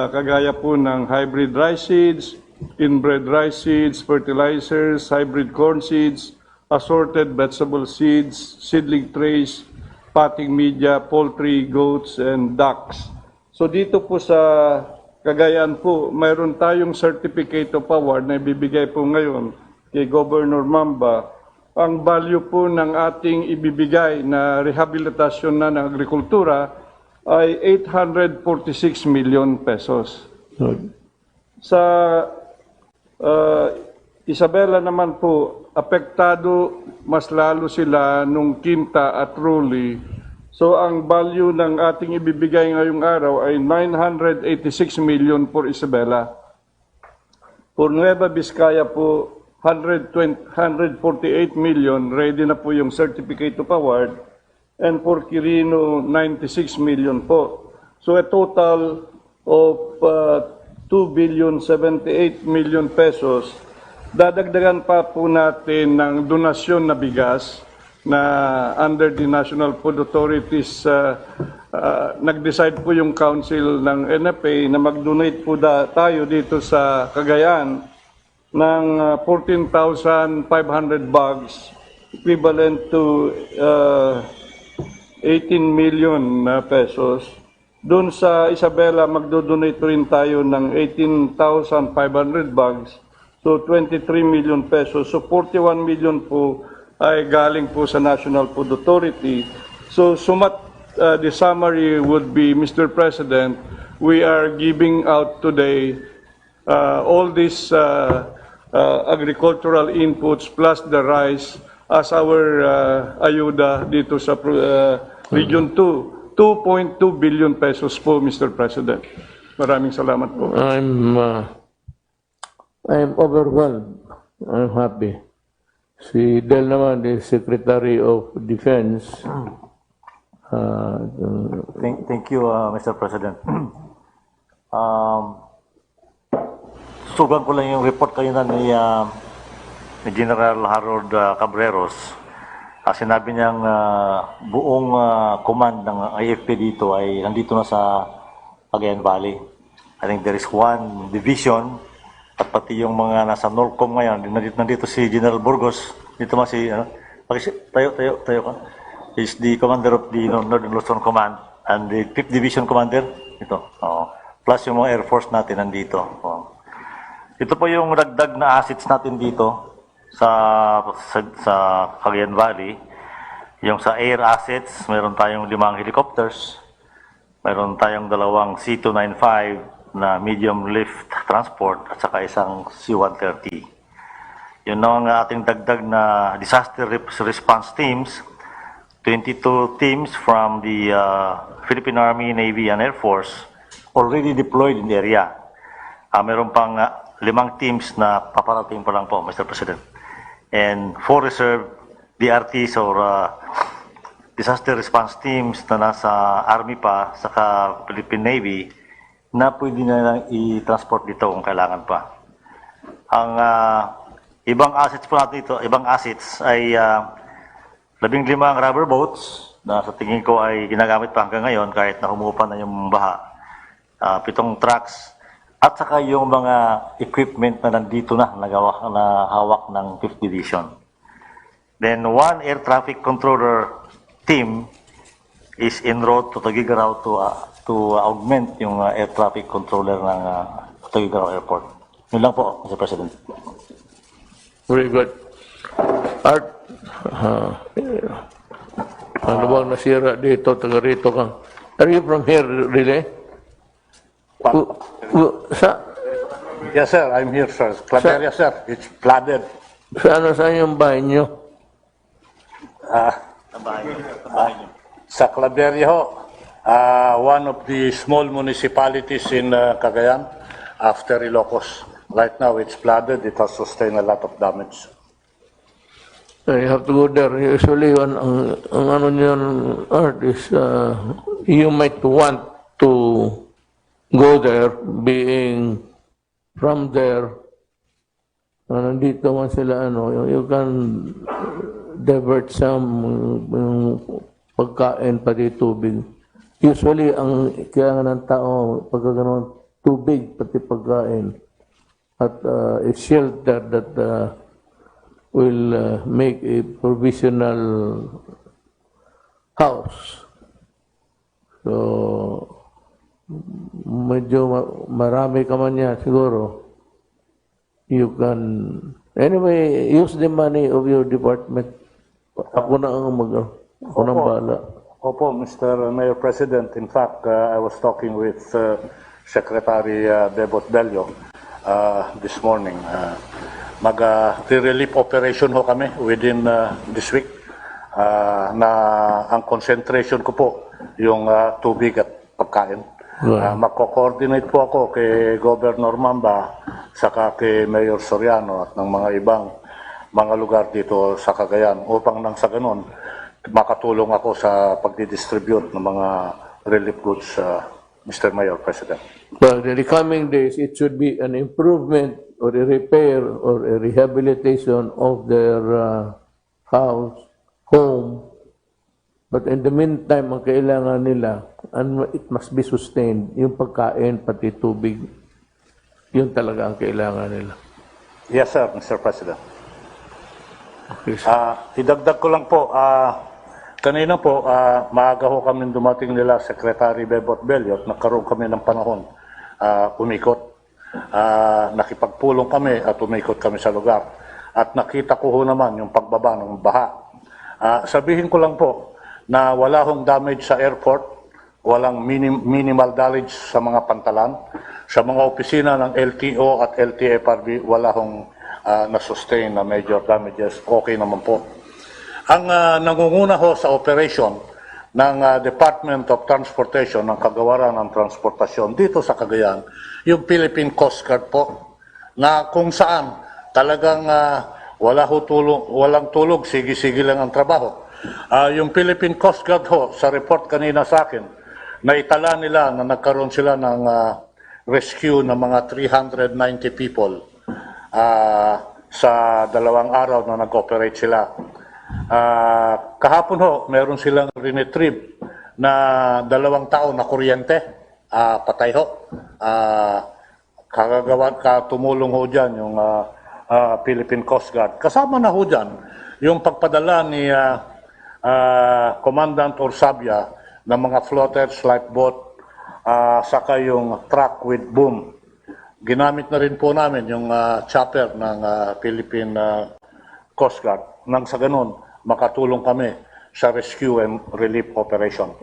Kagaya po ng hybrid rice seeds, inbred rice seeds, fertilizers, hybrid corn seeds, assorted vegetable seeds, seedling trays, potting media, poultry, goats, and ducks. So dito po sa Cagayan po, mayroon tayong Certificate of Award na ibibigay po ngayon kay Governor Mamba. Ang value po ng ating ibibigay na rehabilitasyon na ng agrikultura ay 846 million pesos. Sa Isabela naman po, apektado mas lalo sila nung Quinta at Rolly. So ang value ng ating ibibigay ngayong araw ay 986 million for Isabela. For Nueva Vizcaya po, 148 million, ready na po yung Certificate of Award. And for Quirino, 96 million po. So a total of 2,078,000,000 pesos. Dadagdagan pa po natin ng donasyon na bigas na under the National Food Authorities, nag-decide po yung council ng NFA na mag-donate po tayo dito sa Cagayan ng 14,500 bags, equivalent to 18 million pesos. Doon sa Isabela, magdo-donate rin tayo ng 18,500 bags, so 23 million pesos. So 41 million po ay galing po sa National Food Authority. So the summary would be, Mr. President, we are giving out today all these agricultural inputs plus the rice as our ayuda dito sa Region 2. 2.2 billion pesos po, Mr. President. Maraming salamat po. I'm overwhelmed. I'm happy. Si Del naman, the Secretary of Defense. Thank you, Mr. President. Sugan ko lang yung report kayo na ni General Harold Cabreros. Sinabi niyang buong command ng IFP dito ay nandito na sa Cagayan Valley. I think there is one division at pati yung mga nasa Norcom ngayon. Nandito si General Burgos. Dito ma si, tayo ka. He's the commander of the Northern Luzon Command and the 5th Division Commander. Ito. Plus yung mga Air Force natin nandito. Ito po yung dagdag na assets natin dito sa Cagayan Valley. Yung sa air assets, meron tayong 5 helicopters, meron tayong 2 C-295 na medium lift transport at saka isang C-130. Yun ang ating dagdag na disaster response teams, 22 teams from the Philippine Army, Navy, and Air Force already deployed in the area. Meron pang 5 teams na paparating pa lang po, Mr. President. And 4 reserve DRTs or disaster response teams na nasa Army pa, saka Philippine Navy, na pwede na lang i-transport dito kung kailangan pa. Ang ibang assets po natin dito, ibang assets ay 15 rubber boats na sa tingin ko ay ginagamit pa hanggang ngayon kahit na humupa na yung baha. 7 trucks, at saka yung mga equipment na nandito na hawak ng 5th Division. Then 1 air traffic controller team is en route to Tuguegarao to augment yung air traffic controller ng Tuguegarao Airport. Yun lang po, Mr. President. Very good. Art, ano bang nasira dito, taga rito ka? Are you from here, really? Yes, sir. I'm here, sir. Claveria, sir. It's flooded. Saan yung bahay nyo? Sa Claveria ho, one of the small municipalities in Cagayan after Ilocos. Right now, it's flooded. It has sustained a lot of damage. You have to go there. Usually, ang ano niyan, Art, is you might want to go there, being from there, nandito man sila, you can divert some pagkain pati tubig. Usually, ang kailangan ng tao, pagka gano'n, tubig pati pagkain. At a shelter that will make a provisional house. So, medyo marami ka man yan, siguro. You can, anyway, use the money of your department. Ako na ang ako nang bahala. Opo, Mr. Mayor President. In fact, I was talking with Secretary Bebot Bello this morning. Mag-relief operation ho kami within this week. Na ang concentration ko po yung tubig at pagkain. Magko-coordinate po ako kay Governor Mamba saka kay Mayor Soriano at ng mga ibang mga lugar dito sa Cagayan upang nang sa ganun makatulong ako sa pagdidistribute ng mga relief goods Mr. Mayor, President. Well, in the coming days, it should be an improvement or a repair or a rehabilitation of their house, home. But in the meantime, ang kailangan nila, and it must be sustained, yung pagkain, pati tubig, yun talaga ang kailangan nila. Yes, sir, Mr. President. Okay, sir. Idagdag ko lang po, kanina po, maaga ho kami dumating nila Secretary Bebot Bello at nagkaroon kami ng panahon umikot. Nakipagpulong kami at umikot kami sa lugar. At nakita ko ho naman yung pagbaba ng baha. Sabihin ko lang po na wala hong damage sa airport, walang minimal damage sa mga pantalan. Sa mga opisina ng LTO at LTFRB, wala hong na-sustain na major damages. Okay naman po. Ang nangunguna ho sa operation ng Department of Transportation, ng Kagawaran ng Transportasyon dito sa Cagayan, yung Philippine Coast Guard po, na kung saan talagang walang tulog, sige-sige lang ang trabaho. Yung Philippine Coast Guard ho, sa report kanina sa akin, naitala nila na nagkaroon sila ng rescue ng mga 390 people sa 2 araw na nag-operate sila. Kahapon ho, meron silang retrieve na 2 tao na kuryente, patay ho. Tumulong ho dyan yung Philippine Coast Guard. Kasama na ho dyan yung pagpadala ni Commandant Orsabia ng mga floaters, lifeboat, saka yung truck with boom. Ginamit na rin po namin yung chopper ng Philippine Coast Guard nang sa ganun makatulong kami sa rescue and relief operation.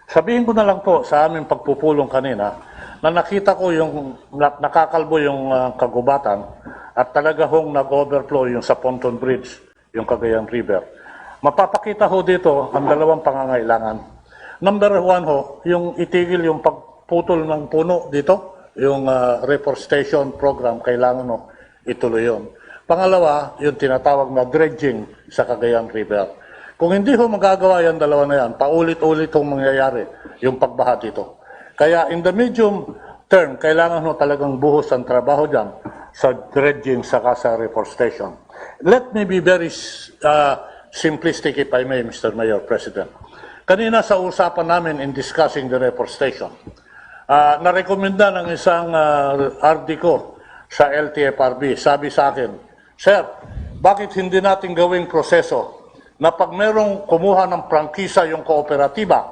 Sabihin ko na lang po sa aming pagpupulong kanina na nakita ko yung nakakalbo yung kagubatan at talaga hong nag-overflow yung sa Ponton Bridge, yung Cagayan River. Mapapakita ho dito ang 2 pangangailangan. Number 1 ho, yung itigil yung pagputol ng puno dito, yung reforestation program, kailangan ho ituloy yun. Pangalawa, yung tinatawag na dredging sa Cagayan River. Kung hindi ho magagawa yan 2 na yan, paulit-ulit hong mangyayari yung pagbaha dito. Kaya in the medium term, kailangan ho talagang buhos ang trabaho dyan sa dredging saka sa reforestation. Let me be very simplistic if I may, Mr. Mayor, President. Kanina sa usapan namin in discussing the reforestation, narekomenda ng isang RD ko sa LTFRB, sabi sa akin, Sir, bakit hindi natin gawing proseso na pag merong kumuha ng prangkisa yung kooperatiba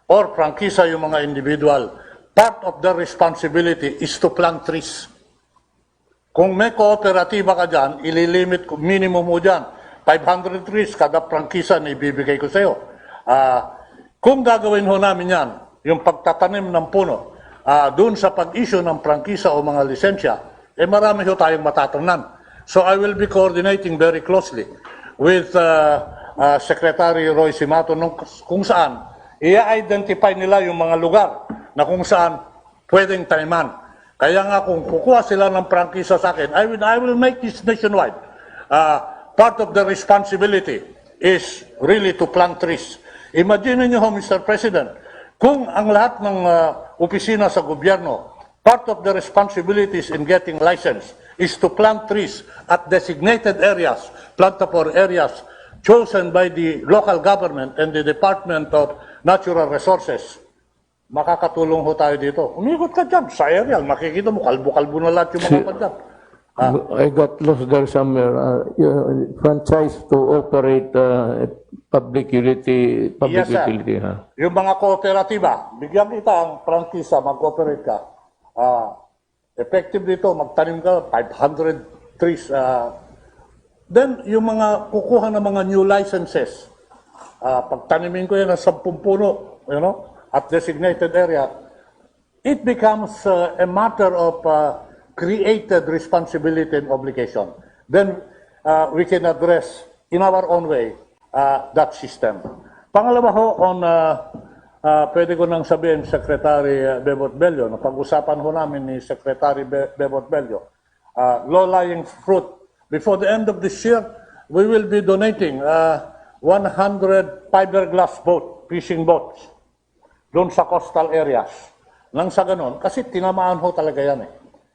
or prangkisa yung mga individual, part of their responsibility is to plant trees. Kung may kooperatiba ka dyan, ililimit ko, minimum mo dyan, 500 trees kada prangkisa na ibibigay ko sa iyo. Kung gagawin ho namin yan, yung pagtatanim ng puno, doon sa pag-issue ng prangkisa o mga lisensya, marami ho tayong matatangnan. So I will be coordinating very closely with Secretary Roy Simato kung saan i-identify nila yung mga lugar na kung saan pwedeng taniman. Kaya nga kung kukuha sila ng prangkisa sa akin, I will make this nationwide. Part of the responsibility is really to plant trees. Imagine niyo, Mr. President, kung ang lahat ng opisina sa gobyerno, part of the responsibilities in getting license is to plant trees at designated areas, plantable areas chosen by the local government and the Department of Natural Resources. Makakatulong ho tayo dito. Umikot ka dyan sa aerial, makikita mo, kalbo-kalbo na lahat yung mga padyan. I got lost there somewhere. Franchise to operate public utility. Yes, sir. Yung mga kooperatiba, bigyan kita ang prangkisa, mag-operate ka. Effective dito, magtanim ka, 500 trees. Then, yung mga kukuha ng mga new licenses, pagtanimin ko yan ng 10 puno, at designated area, it becomes a matter of created responsibility and obligation. Then, we can address, in our own way, that system. Pangalawa ho, pwede ko nang sabihin, Secretary Bebot Bello, na pag-usapan ho namin ni Secretary Bebot Bello, low-lying fruit. Before the end of this year, we will be donating 100 fiberglass boat, fishing boats, doon sa coastal areas. nang sa ganon, kasi tinamaan ho talaga yan eh.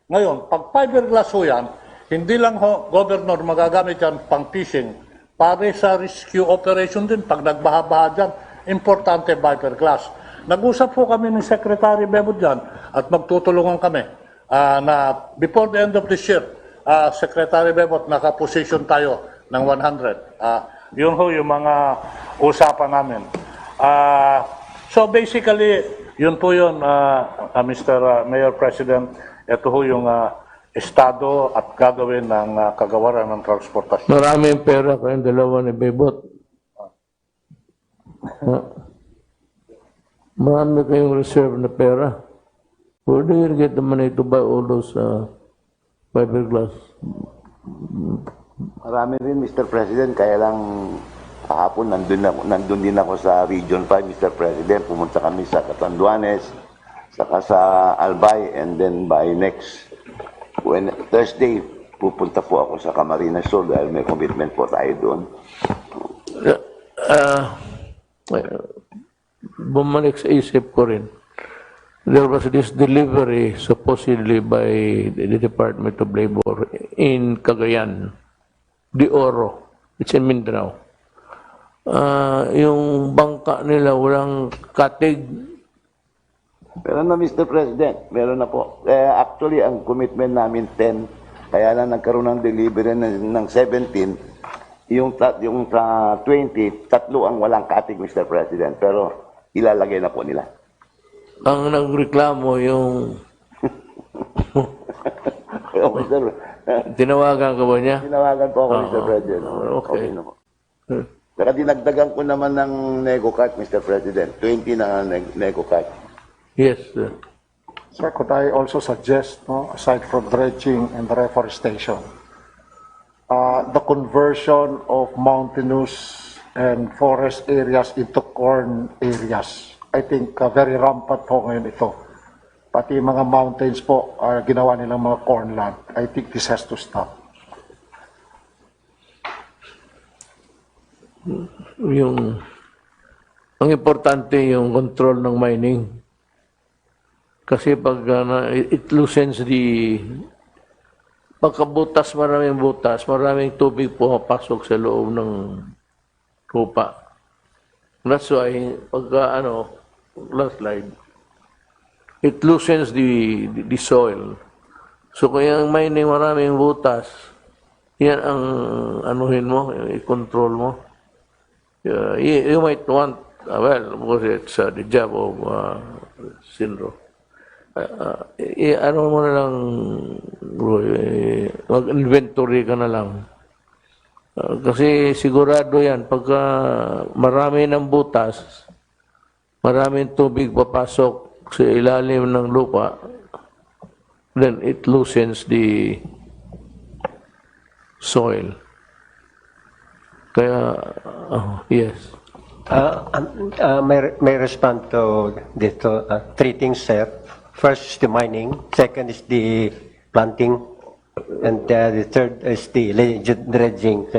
Ngayon, pag fiberglass ho yan, hindi lang ho, Governor, magagamit yan pang fishing, pare sa rescue operation din, pag nagbaha-baha dyan, importante fiberglass. Nag-usap po kami ni Secretary Bebo dyan at magtutulungan kami na before the end of this year, Secretary Bebo, nakaposition tayo ng 100. Yun ho yung mga usapan namin. So basically, yun po yun, Mr. Mayor President, ito ho yung estado at gagawin ng kagawaran ng transportasyon. Maraming pera kayong dalawa ni Bebot. Marami kayong reserve na pera. Where do you get the money to buy all those fiberglass? Marami rin, Mr. President, kaya lang kahapon nandun din ako sa Region 5, Mr. President. Pumunta kami sa Catanduanes, saka sa Albay, and then by next Thursday, pupunta po ako sa Camarines Sur dahil may commitment po tayo doon. Bumalik sa isip ko rin. There was this delivery supposedly by the Department of Labor in Cagayan, de Oro. It's in Mindanao. Yung bangka nila walang katig. Meron na, Mr. President. Meron na po. Actually, ang commitment namin 10, kaya lang nagkaroon ng delivery ng 17. Yung 20, tatlo ang walang katig, Mr. President. Pero ilalagay na po nila. Ang nagreklamo yung... Tinawagan ka ba niya? Tinawagan po ako, Mr. President. Okay. Na po. Saka dinagdagan ko naman ng nego cart, Mr. President. 20 na nego cart. Yes, sir. Sir, could I also suggest, aside from dredging and reforestation, the conversion of mountainous and forest areas into corn areas? I think very rampant po ngayon ito. Pati mga mountains po, ginawa nilang mga corn land. I think this has to stop. Ang importante yung control ng mining. Kasi pag it loosens pagkabutas, maraming tubig pumapasok sa loob ng lupa. That's why, pagka landslide, it loosens the soil. So kaya ang mining maraming butas, yan ang anuhin mo, i-control mo. You might want, well, because it's the job of Sinro. Ano mo na lang, bro, mag-inventory ka na lang. Kasi sigurado yan, pagka marami ng butas, maraming tubig papasok sa ilalim ng lupa, then it loosens the soil. Kaya, yes. May respond to dito, three things, sir. First is the mining, second is the planting, and the third is the dredging.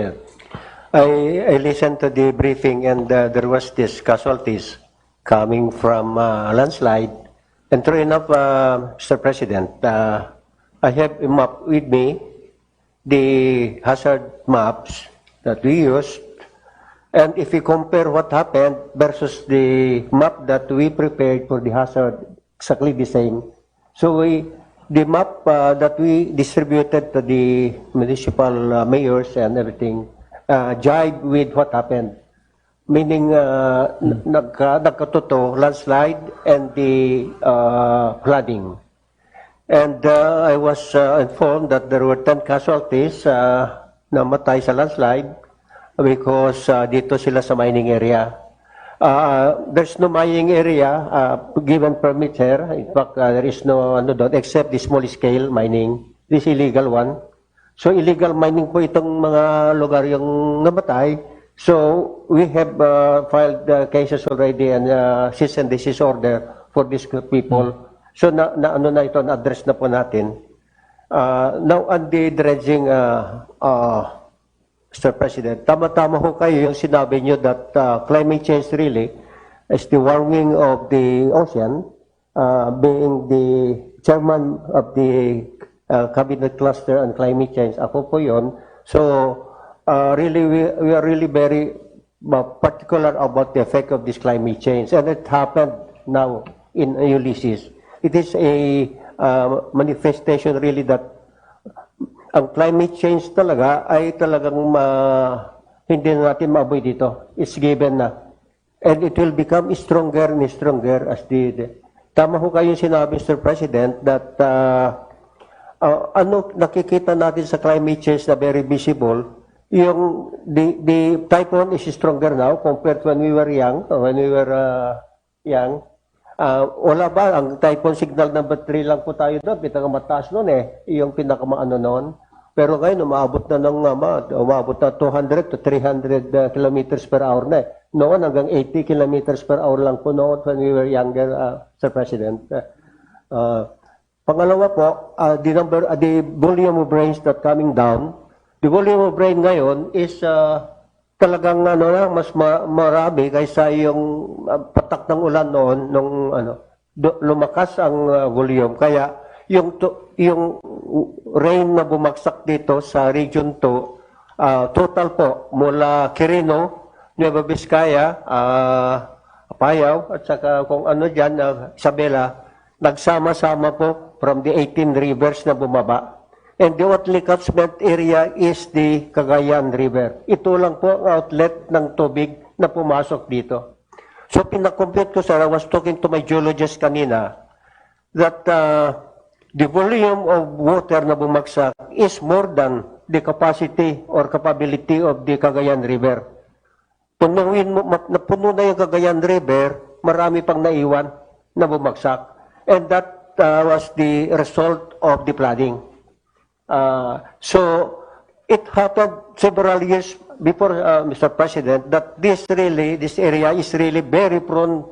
I listened to the briefing, and there was this casualties coming from landslide. And true enough, Mr. President, I have a map with me, the hazard maps that we used, and if we compare what happened versus the map that we prepared for the hazard, exactly the same. So the map that we distributed to the municipal mayors and everything jive with what happened. Meaning nagkatuto, landslide and the flooding. And I was informed that there were 10 casualties namatay sa landslide because dito sila sa mining area. There's no mining area given permit here. In fact, there is no except the small scale mining. This illegal one. So illegal mining po itong mga lugar yung namatay. So we have filed cases already and cease and desist order for these people. So ano na ito, na-address na po natin. Now on the dredging, Mr. President, tama-tama ho kayo yung sinabi nyo that climate change really is the warming of the ocean, being the chairman of the Cabinet Cluster on Climate Change, ako po yun. So, really, we are really very particular about the effect of this climate change. And it happened now in Ulysses. It is a manifestation really that ang climate change talaga ay talagang hindi na natin maaboy dito. It's given na. And it will become stronger and stronger as tama ho kayo sinabi, Mr. President, that ano nakikita natin sa climate change na very visible, yung the typhoon is stronger now compared when we were young, young. Wala ba, ang typhoon signal number 3 lang po tayo doon, pinakamataas noon yung pinakamaano noon. Pero ngayon, umabot na 200 to 300 kilometers per hour na Noon, hanggang 80 kilometers per hour lang po noon when we were younger, Sir President. Pangalawa po, the volume of rains that coming down, the volume of rain ngayon is talagang mas marami kaysa yung patak ng ulan noon nung lumakas ang volume. Kaya yung rain na bumagsak dito sa Region 2, total po mula Quirino, Nueva Vizcaya, Apayao, at saka kung ano dyan, Isabela, nagsama-sama po from the 18 rivers na bumaba. And the only catchment area is the Cagayan River. Ito lang po ang outlet ng tubig na pumasok dito. So pinakompute ko, sir, I was talking to my geologist kanina, that the volume of water na bumagsak is more than the capacity or capability of the Cagayan River. Punuin mo, napuno na yung Cagayan River, marami pang naiwan na bumagsak. And that was the result of the flooding. So it happened several years before, Mr. President, that this area is really very prone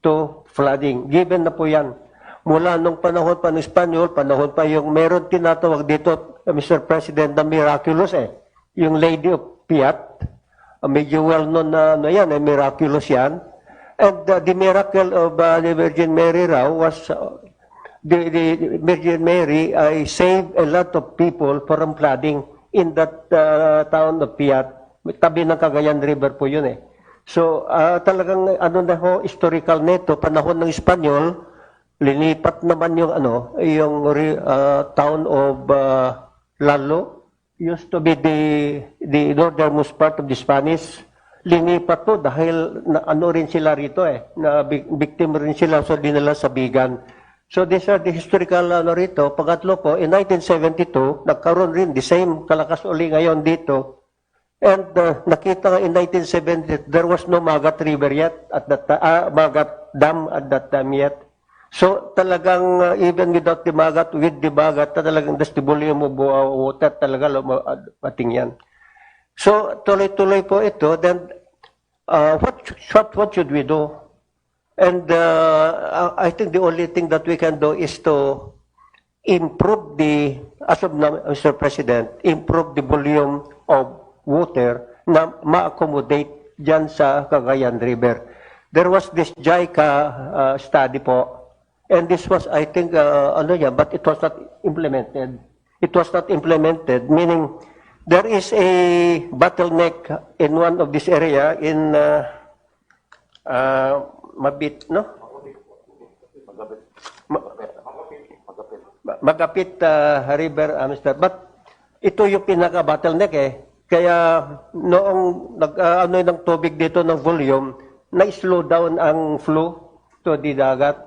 to flooding. Given na po yan. Mula nung panahon pa ng Espanyol, panahon pa yung meron tinatawag dito, Mr. President, na miraculous yung Lady of Piat. Medyo well-known na yan, miraculous yan. And the miracle of the Virgin Mary raw was, the Virgin Mary saved a lot of people from flooding in that town of Piat. Tabi ng Cagayan River po yun So, talagang historical nito, panahon ng Espanyol, linipat naman yung town of Lalo, used to be the northernmost part of the Spanish. Linipat po dahil rin sila rito na victim rin sila, so dinala sa Bigan. So these are the historical rito. Pangatlo po, in 1972, nagkaroon rin the same kalakas uli ngayon dito. And nakita nga in 1970, there was no Magat River yet at that Magat Dam at that time yet. So talagang even without the Magat, with the Magat, talagang the volume of water talaga lumating yan. So tuloy-tuloy po ito. Then what should we do? And I think the only thing that we can do is to improve as of now, Mr. President, improve the volume of water na ma-accommodate dyan sa Cagayan River. There was this JICA study po. And this was, I think, but it was not implemented. It was not implemented, meaning there is a bottleneck in one of this area in Mabit, no? Magapit River, Mr. But ito yung pinaka-bottleneck Kaya noong ng tubig dito ng volume, na-slow down ang flow to the dagat.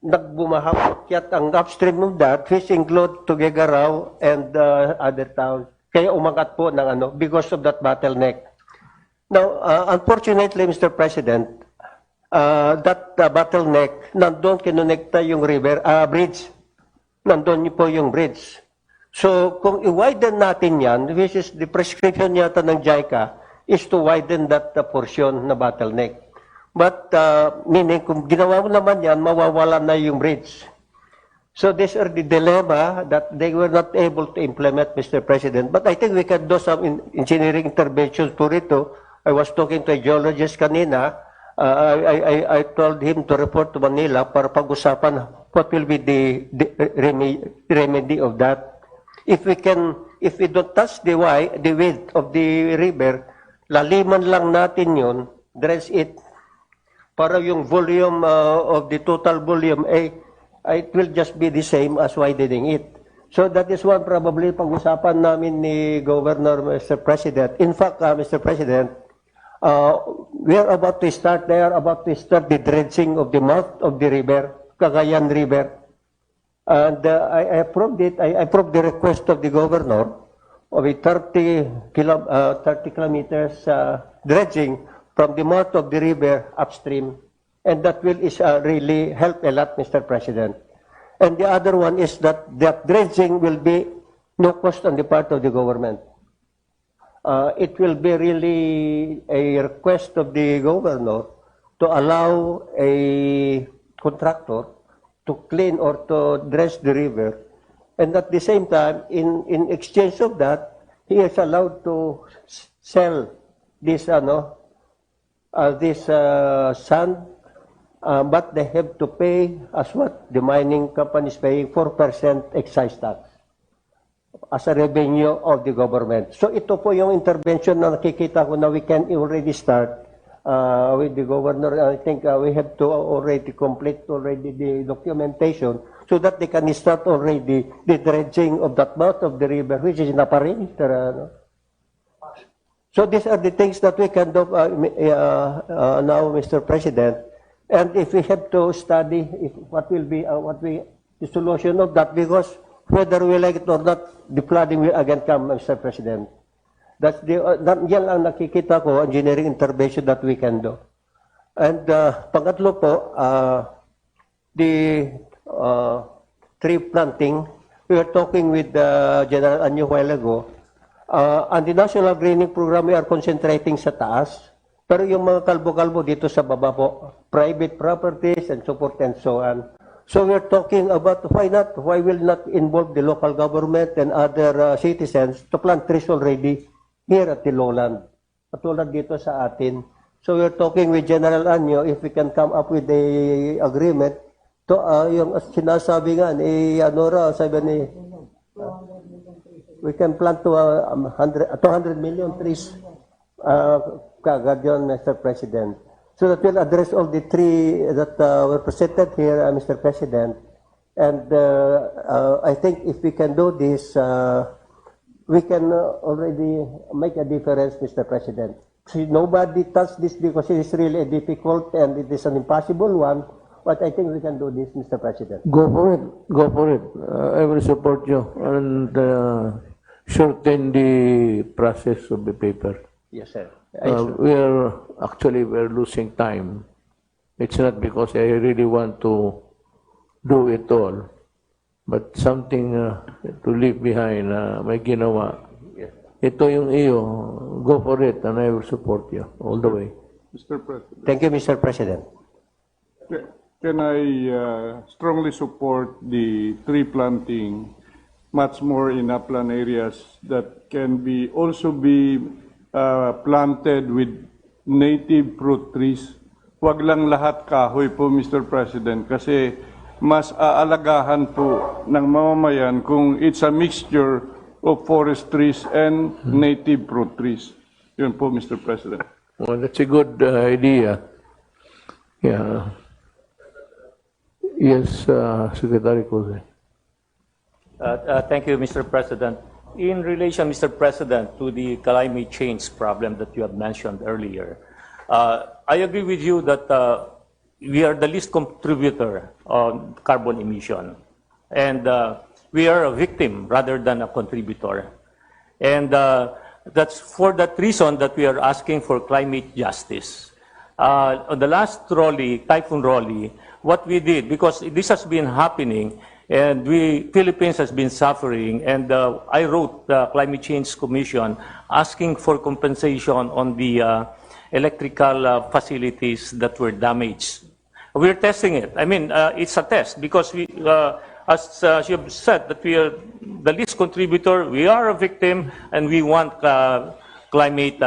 Nagbumahakyat ang upstream of that, which include Tuguegarao and other towns. Kaya umangat po ng because of that bottleneck. Now, unfortunately, Mr. President, that bottleneck, nandun kinonekta yung river, bridge. Nandun po yung bridge. So, kung i-widen natin yan, which is the prescription yata ng JICA, is to widen that portion na bottleneck. But, meaning, kung ginawa mo naman yan, mawawala na yung bridge. So, these are the dilemma that they were not able to implement, Mr. President. But I think we can do some engineering interventions for ito. I was talking to a geologist kanina. I told him to report to Manila para pag-usapan what will be the remedy of that. If we don't touch the width of the river, laliman lang natin yun, dredge it, para yung volume of the total volume, it will just be the same as widening it. So that is one probably pag-usapan namin ni Governor, Mr. President. In fact, Mr. President, they are about to start the dredging of the mouth of the river, Cagayan River. And I approved it. I approved the request of the governor of a 30 kilometers dredging from the mouth of the river upstream. And that will really help a lot, Mr. President. And the other one is that dredging will be no cost on the part of the government. It will be really a request of the governor to allow a contractor to clean or to dredge the river. And at the same time, in exchange of that, he is allowed to sell this, sand, but they have to pay as what the mining company is paying, 4% excise tax as a revenue of the government. So ito po yung intervention na nakikita ko na we can already start with the governor. I think we have to already complete the documentation so that they can start already the dredging of that mouth of the river, which is Naparin. So these are the things that we can do now, Mr. President. And if we have to study what will be the solution of that, because whether we like it or not, the flooding will again come, Mr. President. Yan ang nakikita ko, engineering intervention that we can do. And pangatlo po, the tree planting, we were talking with General Anyo a while ago. On the National Greening Program, we are concentrating sa taas. Pero yung mga kalbo-kalbo dito sa baba po, private properties and so forth and so on. So we're talking about why will not involve the local government and other citizens to plant trees already here at the lowland, patulad dito sa atin. So we're talking with General Anyo if we can come up with a agreement to yung sinasabi nga ni sabi ni we can plant to 200 million trees kagad yun, Mr. President. So that will address all the three that were presented here, Mr. President. And I think if we can do this, we can already make a difference, Mr. President. See, nobody touched this because it is really a difficult and it is an impossible one. But I think we can do this, Mr. President. Go for it. Go for it. I will support you and shorten the process of the paper. Yes, sir. We're losing time. It's not because I really want to do it all, but something to leave behind, may ginawa. Ito yung iyo. Go for it and I will support you all the way. Mr. President. Thank you, Mr. President. Can I strongly support the tree planting much more in upland areas that can also be planted with native fruit trees. Huwag lang lahat kahoy po, Mr. President, kasi mas aalagahan po ng mamamayan kung it's a mixture of forest trees and native fruit trees. Yun po, Mr. President. Well, that's a good idea. Yeah. Yes, Secretary Jose. Thank you, Mr. President. In relation, Mr. President, to the climate change problem that you have mentioned earlier, I agree with you that we are the least contributor on carbon emission. And we are a victim rather than a contributor. And that's for that reason that we are asking for climate justice. On the last Typhoon Rolly, what we did, because this has been happening, and Philippines has been suffering, and I wrote the Climate Change Commission asking for compensation on the electrical facilities that were damaged. We're testing it. I mean, it's a test because we, as you have said, that we are the least contributor, we are a victim, and we want climate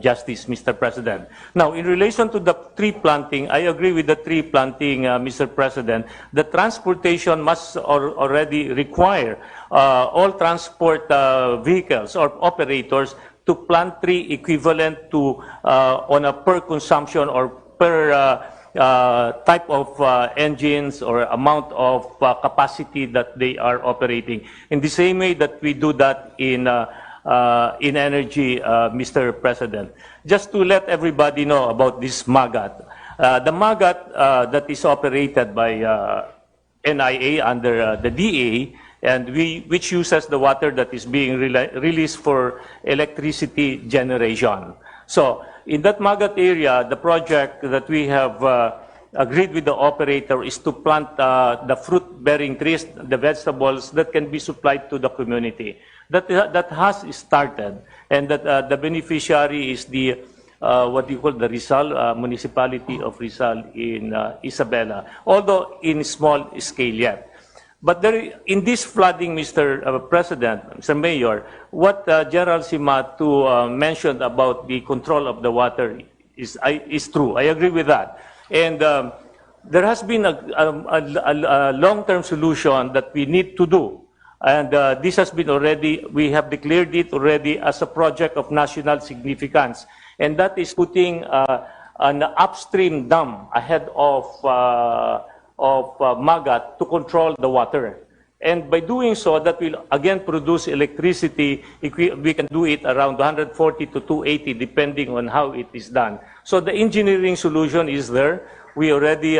justice, Mr. President. Now, in relation to the tree planting, I agree with the tree planting, Mr. President. The transportation must already require all transport vehicles or operators to plant tree equivalent to on a per consumption or per type of engines or amount of capacity that they are operating. In the same way that we do that in energy, Mr. President. Just to let everybody know about this MAGAT. The MAGAT that is operated by NIA under the DA, and which uses the water that is being released for electricity generation. So in that MAGAT area, the project that we have agreed with the operator is to plant the fruit-bearing trees, the vegetables that can be supplied to the community. That has started, and that the beneficiary is the what you call the Rizal municipality of Rizal in Isabela, although in small scale yet. But there, in this flooding, Mr. President, Mr. Mayor, what General Simatu mentioned about the control of the water is true. I agree with that. And there has been a long-term solution that we need to do. And this has been already, we have declared it already as a project of national significance. And that is putting an upstream dam ahead of MAGAT to control the water. And by doing so, that will again produce electricity. We can do it around 140 to 280, depending on how it is done. So the engineering solution is there. We already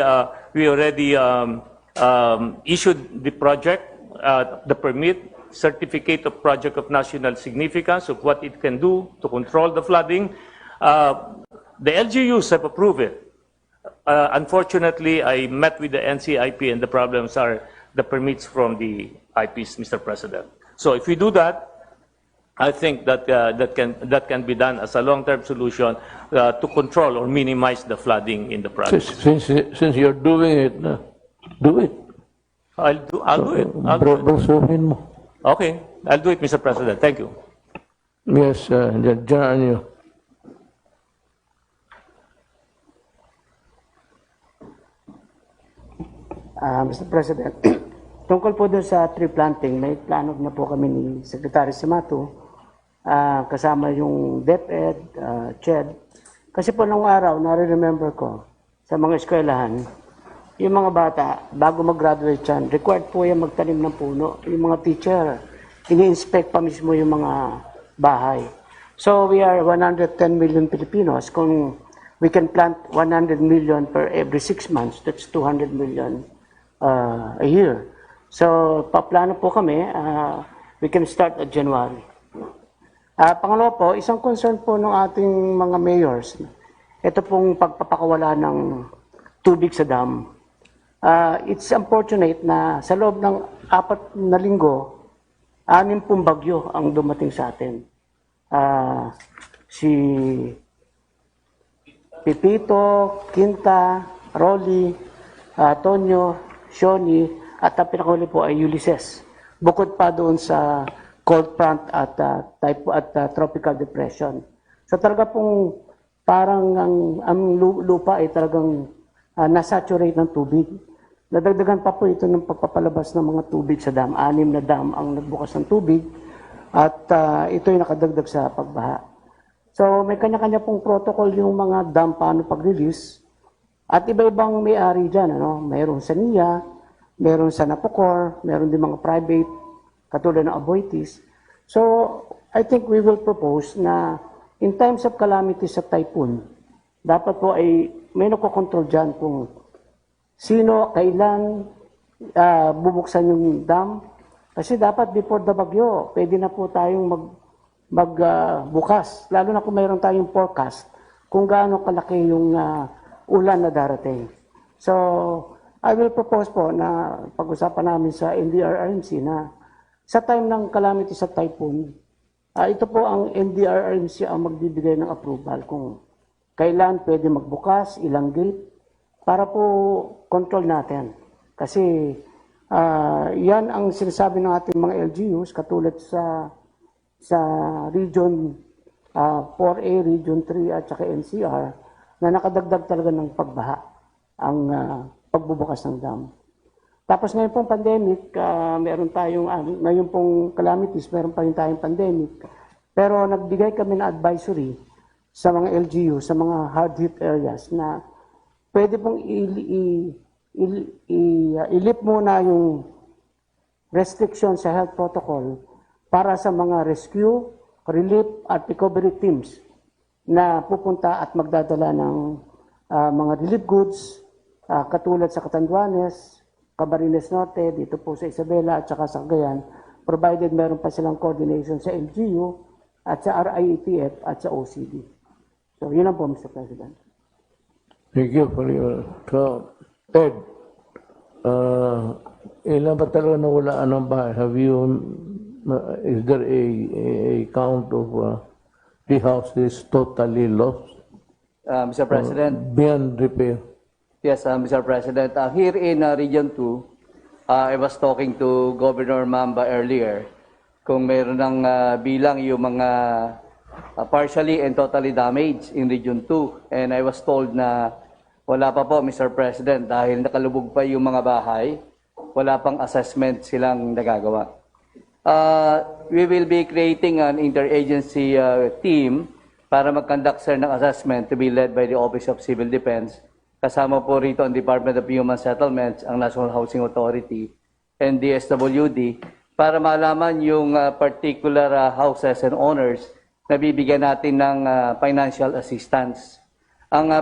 issued the project, the permit, certificate of project of national significance of what it can do to control the flooding. The LGUs have approved it. Unfortunately, I met with the NCIP, and the problems are the permits from the IPs, Mr. President. So if we do that, I think that that can be done as a long-term solution to control or minimize the flooding in the province. Since you're doing it, do it. I'll do it. Brosuhin mo. Okay, I'll do it, Mr. President. Thank you. Yes, General. Mr. President, tungkol po doon sa tree planting, may plano na po kami ni Secretary Simatu, kasama yung DepEd, CHED. Kasi po nung araw, nare-remember ko, sa mga eskwelahan, yung mga bata, bago mag-graduate yan, required po yung magtanim ng puno. Yung mga teacher, ini-inspect pa mismo yung mga bahay. So we are 110 million Filipinos. Kung we can plant 100 million per every 6 months, that's 200 million a year. So, paplano po kami, we can start at January. Pangalawa po, isang concern po ng ating mga mayors, ito pong pagpapakawala ng tubig sa dam. It's unfortunate na sa loob ng 4 na linggo, 6 pong bagyo ang dumating sa atin. Si Pipito, Quinta, Rolly, Tonyo, Shoni, at ang pinakahuli po ay Ulysses. Bukod pa doon sa cold front at tropical depression. So talaga pong parang ang lupa ay talagang nasaturate ng tubig. Nadagdagan pa po ito ng pagpapalabas ng mga tubig sa dam. 6 na dam ang nagbukas ng tubig at ito ay nakadagdag sa pagbaha. So may kanya-kanya pong protocol yung mga dam paano pag-release. At iba-ibang may-ari dyan, mayroon sa NIA, mayroon sa Napocor, mayroon din mga private, katulad ng Aboitiz. So, I think we will propose na in times of calamity sa typhoon, dapat po ay may nakokontrol dyan kung sino, kailan bubuksan yung dam. Kasi dapat before the bagyo, pwede na po tayong magbukas. Lalo na kung mayroon tayong forecast kung gaano kalaki yung ulan na darating. So, I will propose po na pag-usapan namin sa NDRRMC na sa time ng calamity sa typhoon, ito po ang NDRRMC ang magbibigay ng approval kung kailan pwede magbukas, ilang gate, para po control natin. Kasi yan ang sinasabi ng ating mga LGUs, katulad sa sa Region 4A, Region 3 at saka NCR na nakadagdag talaga ng pagbaha ang pagbubukas ng dam. Tapos ngayon pong pandemic, meron tayong, ngayon pong calamities, meron pa rin tayong pandemic. Pero nagbigay kami ng advisory sa mga LGU, sa mga hard-hit areas na pwede pong ilip muna yung restriction sa health protocol para sa mga rescue, relief at recovery teams na pupunta at magdadala ng mga relief goods katulad sa Catanduanes, Camarines Norte, dito po sa Isabela at saka sa Cagayan, provided meron pa silang coordination sa LGU at sa RIETF at sa OCD. So, yun lang po, Mr. President. Thank you for your... So, Ted, ilan ba talaga nawala ng bahay? Have you... is there a count of the houses totally lost? Mr. President. Beyond repair? Yes, Mr. President. Here in Region 2, I was talking to Governor Mamba earlier kung mayroon ng bilang yung mga partially and totally damaged in Region 2. And I was told na wala pa po, Mr. President, dahil nakalubog pa yung mga bahay, wala pang assessment silang nagagawa. We will be creating an interagency team para mag-conduct, sir, ng assessment to be led by the Office of Civil Defense. Kasama po rito ang Department of Human Settlements, ang National Housing Authority, and DSWD para malaman yung particular houses and owners na bibigyan natin ng financial assistance. Ang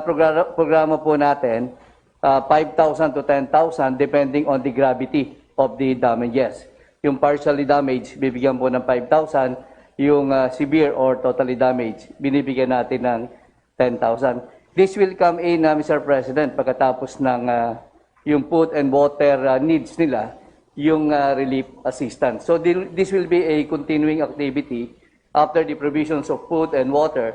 programa po natin, 5,000 to 10,000 depending on the gravity of the damages. Yung partially damaged, bibigyan po ng 5,000. Yung severe or totally damaged, binibigyan natin ng 10,000. This will come in, Mr. President, pagkatapos ng yung food and water needs nila, yung relief assistance. So this will be a continuing activity. After the provisions of food and water,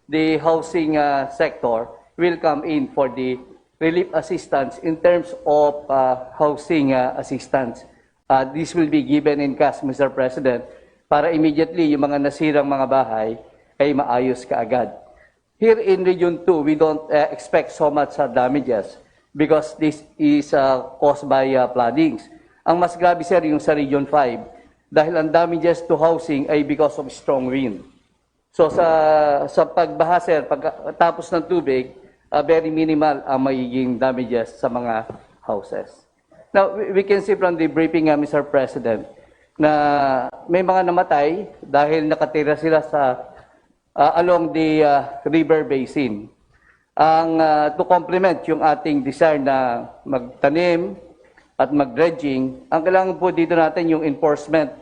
the housing sector will come in for the relief assistance in terms of housing assistance. This will be given in cash, Mr. President, para immediately yung mga nasirang mga bahay ay maayos kaagad. Here in Region 2, we don't expect so much damages because this is caused by floodings. Ang mas grabe, sir, yung sa Region 5 dahil ang damages to housing ay because of strong wind. So sa pagbaha, sir, pagkatapos ng tubig, very minimal ang magiging damages sa mga houses. Now, we can see from the briefing, Mr. President, na may mga namatay dahil nakatira sila sa along the river basin. To complement yung ating desire na magtanim at mag-dredging, ang kailangan po dito natin yung enforcement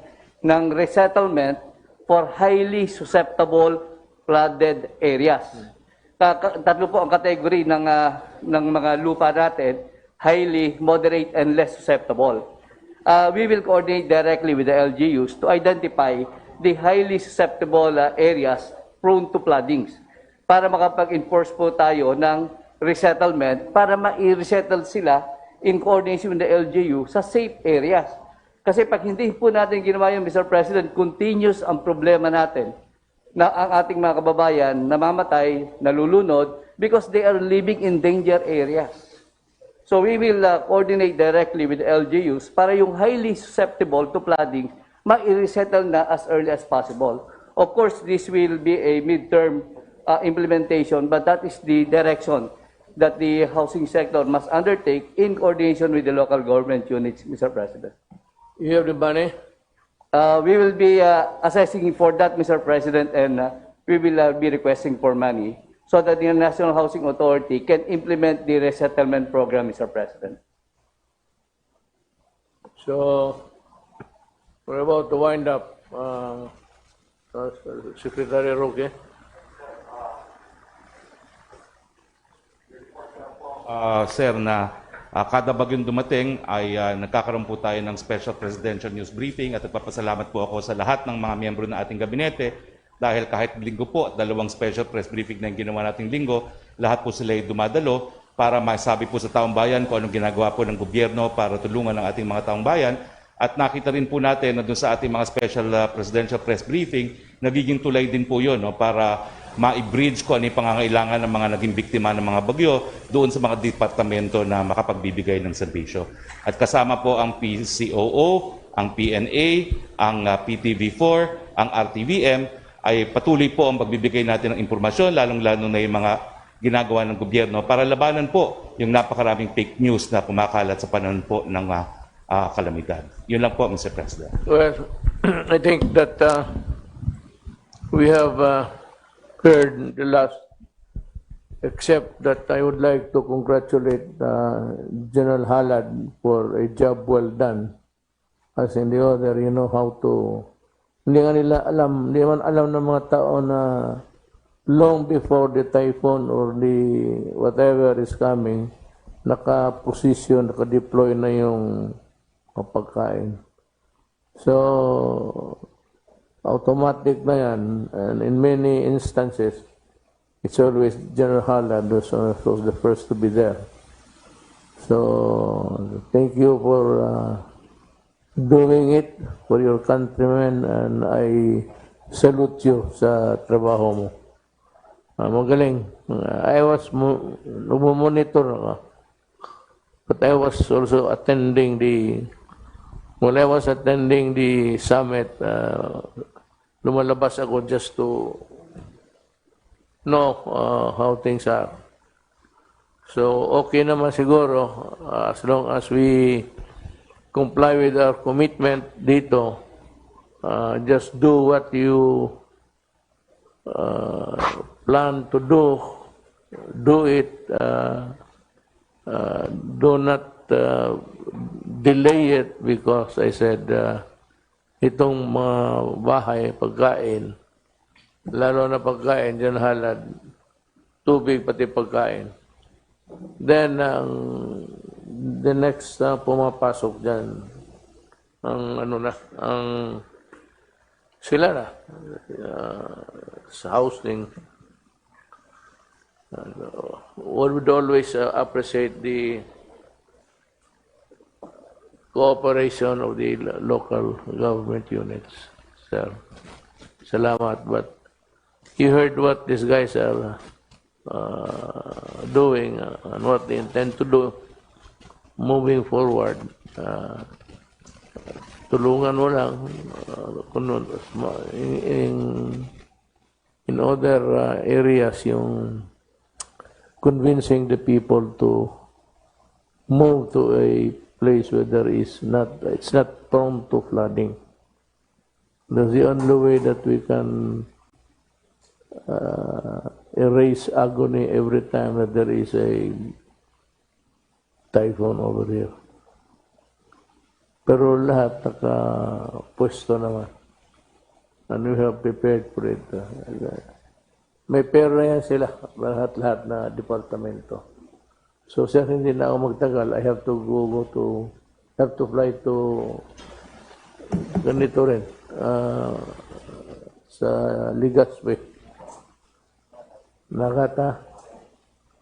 ng resettlement for highly susceptible flooded areas. Tatlo po ang category ng mga lupa natin, highly, moderate, and less susceptible. We will coordinate directly with the LGUs to identify the highly susceptible areas prone to floodings para makapag-enforce po tayo ng resettlement para ma-resettle sila in coordination with the LGU sa safe areas. Kasi pag hindi po natin ginawa yun, Mr. President, continuous ang problema natin na ang ating mga kababayan namamatay, nalulunod because they are living in danger areas. So we will coordinate directly with LGUs para yung highly susceptible to flooding ma-resettle na as early as possible. Of course, this will be a midterm implementation, but that is the direction that the housing sector must undertake in coordination with the local government units, Mr. President. You have the money? We will be assessing for that, Mr. President, and we will be requesting for money so that the National Housing Authority can implement the resettlement program, Mr. President. So, we're about to wind up. Secretary Roque. Sir, na kada bagyong dumating ay nagkakaroon po tayo ng special presidential news briefing at nagpapasalamat po ako sa lahat ng mga miyembro ng ating gabinete dahil kahit linggo po at 2 special press briefing na ginawa nating linggo, lahat po sila ay dumadalo para masabi po sa taong bayan kung anong ginagawa po ng gobyerno para tulungan ang ating mga taong bayan At nakita rin po natin na doon sa ating mga special presidential press briefing, nagiging tulay din po yun, no, para ma-bridge ko ano yung pangangailangan ng mga naging biktima ng mga bagyo doon sa mga departamento na makapagbibigay ng serbisyo. At kasama po ang PCOO, ang PNA, ang PTV4, ang RTVM, ay patuloy po ang pagbibigay natin ng impormasyon, lalong-lalo na yung mga ginagawa ng gobyerno para labanan po yung napakaraming fake news na kumakalat sa panahon po ng kalamidad. Yun lang po, Mr. President. Well, I think that we have heard the last, except that I would like to congratulate General Halad for a job well done. As in the other, you know how to, hindi man alam ng mga tao na long before the typhoon or the whatever is coming, naka-position, naka-deploy na yung pagkain. So, automatic na yan. And in many instances, it's always General Halad who's the first to be there. So, thank you for doing it for your countrymen, and I salute you sa trabaho mo. Magaling. I was monitor, but I was also attending when I was attending the summit, lumalabas ako just to know how things are. So, okay naman siguro as long as we comply with our commitment dito. Just do what you plan to do. Do it. Do not delay it because I said itong mga bahay, pagkain, lalo na pagkain, dyan halad, tubig pati pagkain. Then, the next pumapasok dyan, sila na, sa housing. One would always appreciate the cooperation of the local government units, sir. Salamat. But you heard what these guys are doing and what they intend to do moving forward. Tulungan mo lang in other areas yung convincing the people to move to a place where it's not prone to flooding. That's the only way that we can erase agony every time that there is a typhoon over here. Pero lahat naka-pwesto naman. And we have prepared for it. May pera yan sila, lahat na departamento. So, sir, hindi na ako magtagal. I have to fly to ganito rin, sa Legazpi. Nakata,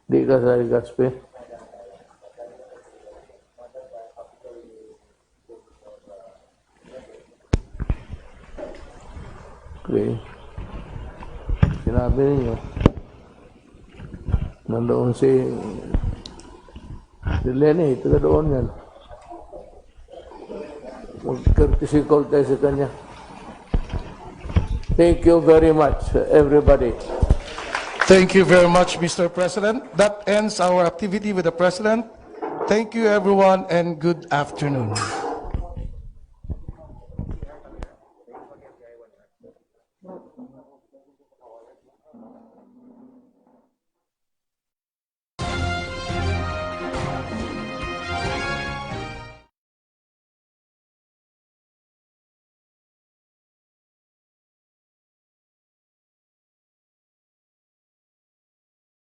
di ka sa Legazpi? Okay. Sinabi ninyo, nandoon si Lenny, taga doon yan. Mag-courtesy call tayo sa kanya. Thank you very much, everybody. Thank you very much, Mr. President. That ends our activity with the President. Thank you, everyone, and good afternoon.